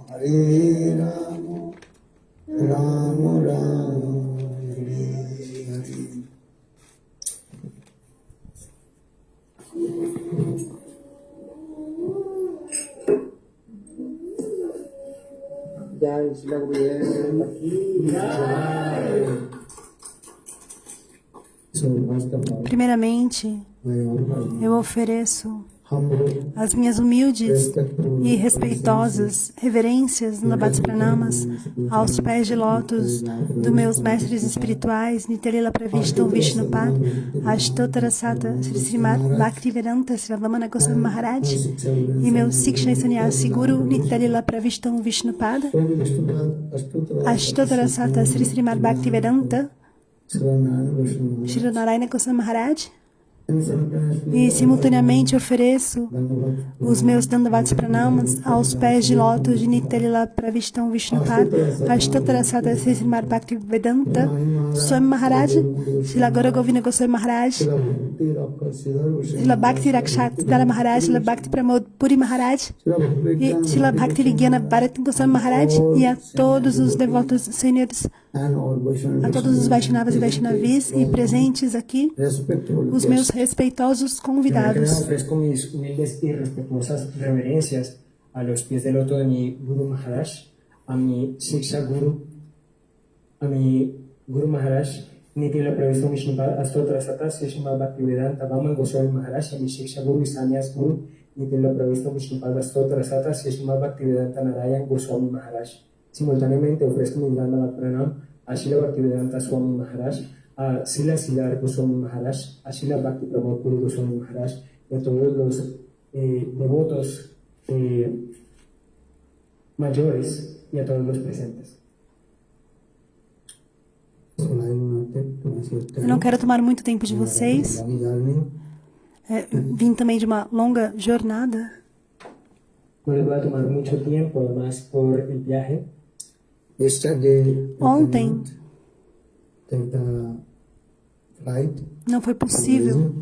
Hare Rama Rama Rama Hare Hare. Jai Shri Gurudev. So, first of all, Primeiramente, I offer eu ofereço humble as minhas humildes e respeitosas reverências no Bhakti Pranamas aos pés de lótus dos meus mestres espirituais Nityalila Pravishtam Vishnupad Ashtotara Sata Sri Srimad Bhaktivedanta Sravamana Goswami Maharaj e meu Siksha Sannyasi Guru Nityalila Pravishtam Vishnupad Ashtotara Sata Sri Srimad Bhaktivedanta Shri Narayana Goswami Maharaj. E simultaneamente ofereço os meus Dandavats Pranamas aos pés de lótus de Nityalila Pravishtam Vishnupad Ashtotara Sata Sri Srimad Bhaktivedanta Swami Maharaj, Srila Gaura Govinda Goswami Maharaj, Srila Bhakti Rakshat Dara Maharaj, Srila Bhakti Pramod Puri Maharaj e Srila Bhakti Vigyana Bharati Goswami Maharaj e a todos os devotos senhores, a todos os Vaishnavas e Vaishnavis e presentes aqui, os meus respeitosos convidados. Ofrezco mis humildes y respetuosas reverencias a los pies del loto de mi Guru Maharaj, a mi Siksha Guru, a mi Guru Maharaj, Nityalila Pravishtam Vishnupad Ashtotara Sata Sri Srimad Bhaktivedanta Vaman Goswami Maharaj, a mi Siksha Guru y Sannyas Guru, Nityalila Pravishtam Vishnupad Ashtotara Sata Sri Srimad Bhaktivedanta Narayan Goswami Maharaj. Simultáneamente ofrezco mi Dandavat Pranam a Srila Bhaktivedanta Swami Maharaj, a Srila Siddhar Goswami Maharaj, a Srila Bhakti Pramod Puri Goswami Maharaj y a todos los devotos mayores y a todos los presentes. Eu não quero tomar muito tempo de vocês. Vim também de uma longa jornada. No les voy a tomar mucho tiempo, además, por el viaje. Ontem não foi possível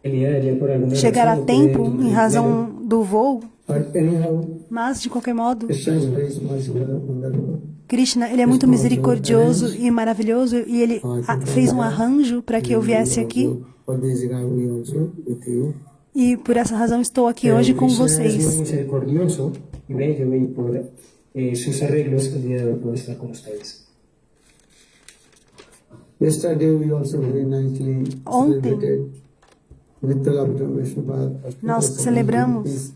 El día de ayer, por alguna chegar a razón, no tempo pude em razão do voo, But anyhow, mas de qualquer modo, Krishna is very much wonderful. Krishna, ele é muito misericordioso e maravilhoso e ele fez um arranjo para que eu viesse aqui For this we also with you. e por essa razão estou aqui hoje com Krishna es muy vocês. misericordioso y bello y por sus arreglos el día de hoy puedo estar con ustedes. Yesterday we also very nicely Ontem, celebrated Nityalila Pravishtam Vishnupad. nós celebramos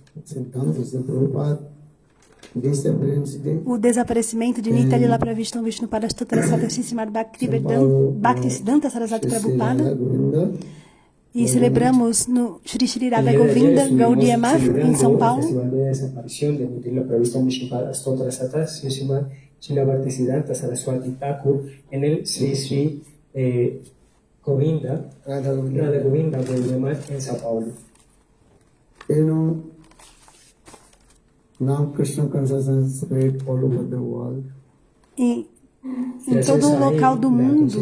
o desaparecimento de Nityalila Pravishtam Vishnupad Ashtotara Sata Sri Srimad Bhaktisiddhanta Saraswati Prabhupada e celebramos no Shri Shri Radha Govinda Gaudiya Math em São Paulo. Festival de desaparición de Nityalila Pravishtam Vishnupad Ashtotara Sata Sri Srimad Srila Bhaktisiddhanta Saraswati Thakur en el Sri Sri Govinda Radha Govinda Gaudiya Math en São Paulo. You know, now Krishna consciousness spread all over the world. E em todo o local do mundo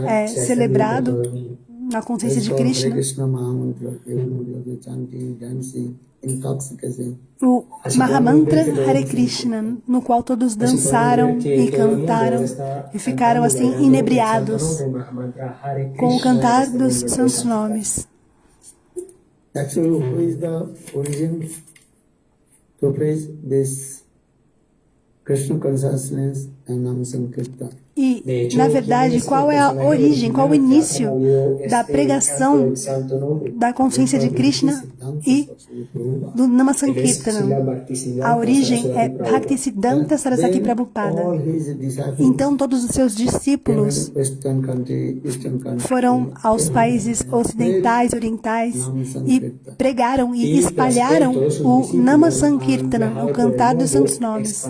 é celebrado na consciência de Hare Krishna, Krishna Mahamantra, everybody chanting, dancing, intoxication. o Mahamantra Hare Krishna, no qual todos dançaram e cantaram e ficaram assim inebriados com o cantar dos santos nomes. Actually, who is the origin to praise this Krishna consciousness and Nam Sankirtan? E, na verdade, qual é a origem, qual o início da pregação da consciência de Krishna e do Namasankirtanam? A origem é Bhaktisiddhanta Saraswati Prabhupada. All his disciples Então, todos os seus discípulos Western country, Eastern country, foram aos países ocidentais, orientais e pregaram e espalharam o Namasankirtanam, o cantar dos santos nomes.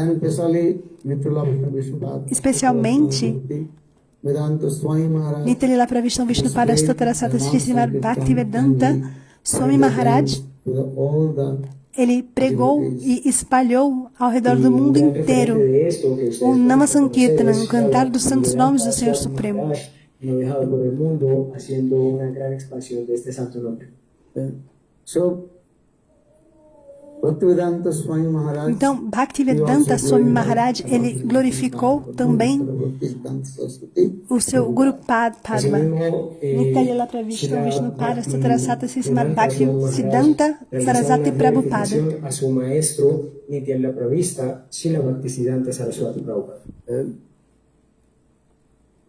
and especially Nitula Vishnupada, Especialmente Vedanta Swami Maharaj, Nitalila Pravishnu Vishnupada Stotarasata Sri Srimad Bhaktivedanta Swami Maharaj, all the ele pregou e espalhou ao redor do mundo inteiro o Namasankirtanam, o cantar dos santos nomes do Senhor Supremo. so Bhaktivedanta Swami Maharaj, Então, Bhaktivedanta Swami Maharaj, ele glorificou também o seu Guru Padma. Nitalila Pravishnu Vishnupada Stotarasata Sri Srimad Bhaktisiddhanta Saraswati Prabhupada. A su maestro Nitya Pravista, Srila Bhaktisiddhanta Saraswati Prabhupada.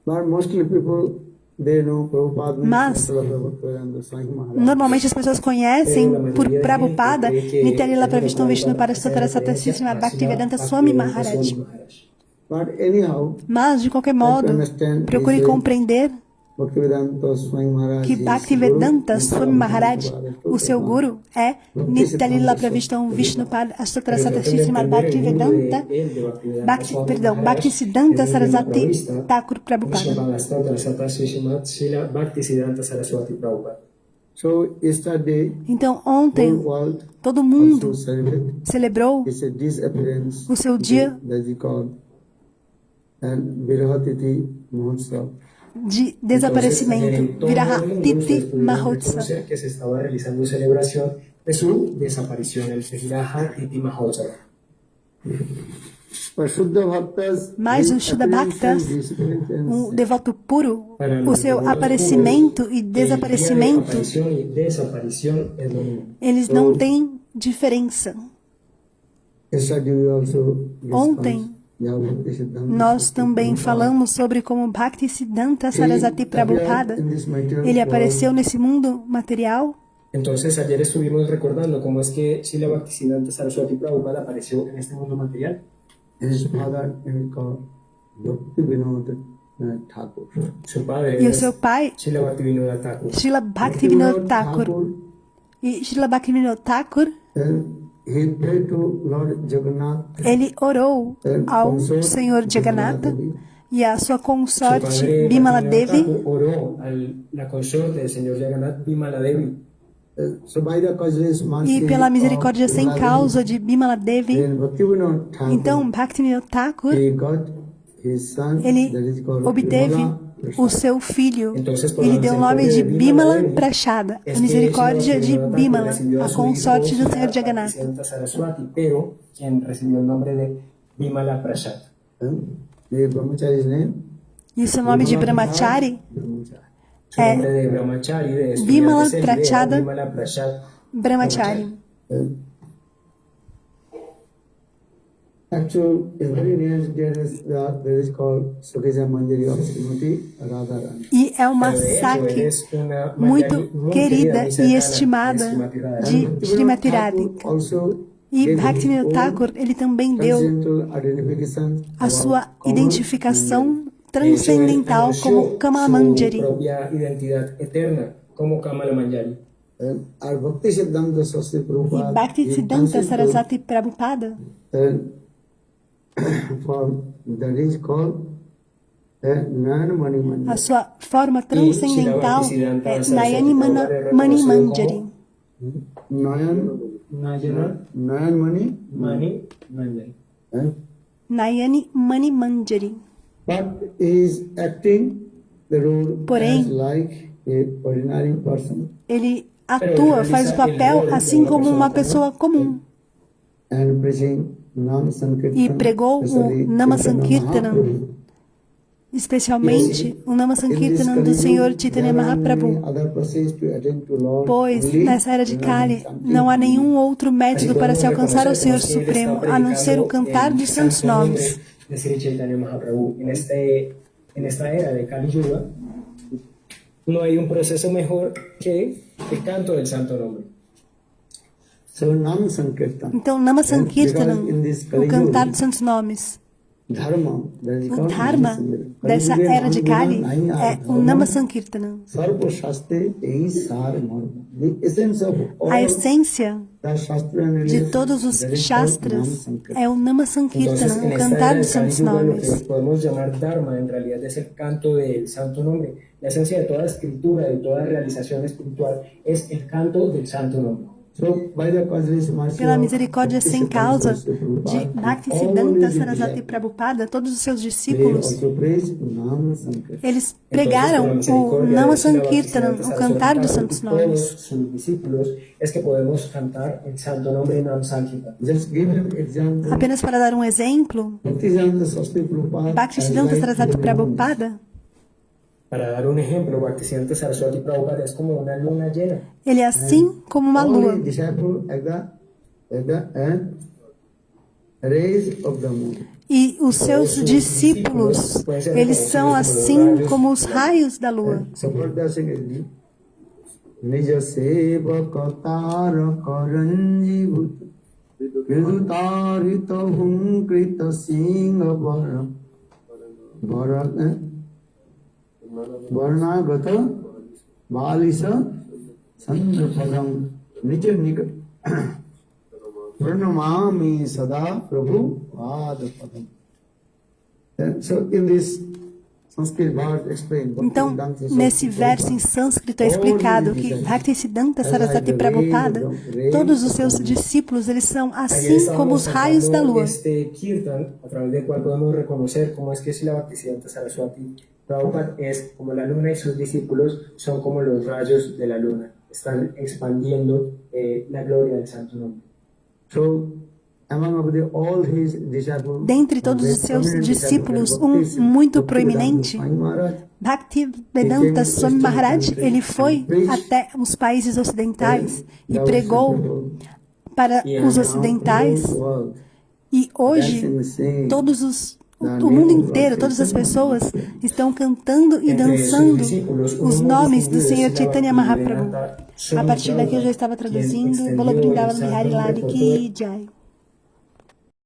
but mostly people they know Prabhupada, Mas, Bhaktivedanta Swami Maharaj. normalmente as pessoas conhecem por Prabhupada Nitalila Pravishnu Vishnupada Stotarasata Sri Srimad Bhaktivedanta Swami Maharaj. But anyhow, Mas, de qualquer modo, procure compreender Bhaktivedanta Swami Maharaj, que Bhaktivedanta Swami Maharaj, o seu guru, é Nitalila Pravishnu Vishnupada Stotarasata Sri Srimad Bhaktivedanta Bhaktisiddhanta Saraswati Thakur Prabhupada. so yesterday Então, ontem, whole world todo mundo also celebrate celebrou it's a disappearance o seu dia that is called and Virahatiti Mahotsav. de desaparecimento, Virahatiti Mahotsav. Que se estaba realizando celebración de su desaparición, el Virahatiti Mahotsav. But Shuddha Bhaktas, Mas os Shuddha Bhaktas, um devoto puro, o seu aparecimento e desaparecimento, Aparición y desaparición es lo mismo. eles não têm diferença. yesterday we also Ontem, discussed nós também falamos sobre como Bhaktisiddhanta Saraswati Prabhupada, ele apareceu nesse mundo material. Entonces ayer estuvimos recordando cómo es que Srila Bhaktisiddhanta Saraswati Prabhupada apareció en este mundo material. his father is called Bhakti Vinod Thakur. Su padre E o es seu pai, Srila Bhaktivinoda Thakur. Srila Bhaktivinoda Thakur. E Srila Bhaktivinoda Thakur, He prayed to Lord Jagannath, ele orou ao Senhor Jagannatha e a sua consorte Bimala Devi. Oró a la consorte del señor Jagannath, Bimala Devi. so by the causeless mercy E pela misericórdia of sem Bimala causa de Bimala Devi, Devi, then Bhakti Vinod Thakur, então Bhaktivinoda Thakur, he got his son, ele that is called obteve Bimala o seu filho. Entonces, por Ele la deu o nome de misericordia de Bimala Bimala Devi, Prachada, es a que misericórdia de Srila Bhaktivinoda Thakur Bimala, recibió a su hijo, consorte do Srila Senhor Jagannatha. Bhaktisiddhanta Saraswati, pero quien recibió el nombre de Bimala Prasad. the brahmachari's name, E o seu nome de Brahmachari Brahmachari. Su nombre de Brahmachari, de Bimala estudiante Prachada. era Bimala Prasad. Brahmachari. Actually, a very near that is called Sukija Manjari of Srimati Radharani. E é uma Pero de hecho, saque es una muito Manjari muy querida muy e cercana estimada a Srimati de Radharani. Srimati Radhika. Also, E Bhaktivinoda Thakur, ele também deu transcendental identification a sua about identificação De hecho, transcendental él como anunció Kamala su Manjari. propia identidad eterna como Kamala Manjari. our Bhakti Siddhanta Saraswati E Prabhupada. Bhaktisiddhanta Saraswati Prabhupada, For that is called Nayan Mani Manjari. a sua forma transcendental é Nayani Mani Manjari. Nayan Mani Mani Manjari. eh? Nayani Mani Manjari. but he is acting the role Porém, as like a ordinary person ele atua, faz o papel assim como uma pessoa comum. and preaching Nam Sankirtan, E pregou especially o Nama Chaitanya Sankirtanam, Mahaprabhu. especialmente o Nama Sankirtanam do Senhor Chaitanya Mahaprabhu. Pois, nessa era de Kali, não há nenhum outro método para se alcançar ao Senhor Supremo, a não ser o cantar dos santos nomes. De Sri Chaitanya Mahaprabhu. En esta era de Kali Yuga, no hay un proceso mejor que el canto del santo nombre. So Nam Sankirtan, Então, Nama Sankirtanam, o cantar dos santos nomes, Dharma, o Dharma dessa era de Kali é o Nama Sankirtanam. Sarva Shastre Ei Sar Marma. The essence of all A essência the Shastra and de religion, todos os that is called Shastras Nam Sankirtan. é o Nama Entonces, Sankirtanam, en o esta cantar era dos de Kali santos Yuga, lo nomes. que podemos llamar Dharma en realidad es el canto del santo nombre. La esencia de toda escritura, de toda realización espiritual, es el canto del santo nombre. So, by the causeless mercy Pela of misericórdia sem causa de Bhaktisiddhanta Sarasvati Prabhupada, todos os seus they discípulos, also praise Nam Sankirtan. eles pregaram o Nama Sankirtanam, o cantar dos santos Todos nomes. sus discípulos es que podemos cantar el santo nombre Nam Sankirtan. Just give an example. Apenas para dar um exemplo, Bhaktisiddhanta Saraswati Prabhupada Bhaktisiddhanta as like Sarasvati the moon. Prabhupada, Para dar un ejemplo, Bhaktisiddhanta Saraswati Prabhupada es como una luna llena. ele é assim como uma All lua. his disciples as the rays of the moon. E os seus discípulos, eles são assim como os raios da lua. Sampradaya Singh Nija Sevakatar Karanjivut Vidutarita Hunkrita Singha Varnagata Balisa Sandrapadam Nijanika Pranamami Sada Prabhu Vadapadam. So in this Sanskrit word explained, Então, nesse verso em sânscrito é explicado que Bhaktisiddhanta Sarasvati Prabhupada, todos os seus discípulos, eles são assim como os raios da lua. Este kirtan, a través del cual podemos reconocer cómo es que Srila Bhaktisiddhanta Saraswati Prabhupada es como la luna y sus discípulos son como los rayos de la luna. Están expandiendo la gloria del santo nombre. So, all his disciples, Dentre todos os seus discípulos, um muito proeminente, Bhaktivedanta Swami Maharaj, ele foi até os países ocidentais e pregou para os ocidentais. E hoje, o mundo inteiro, todas as pessoas estão cantando e dançando os nomes do Senhor Chaitanya Mahaprabhu. A partir daqui eu já estava traduzindo. Bolo Vrindavan Bihari Lal Ki Jai.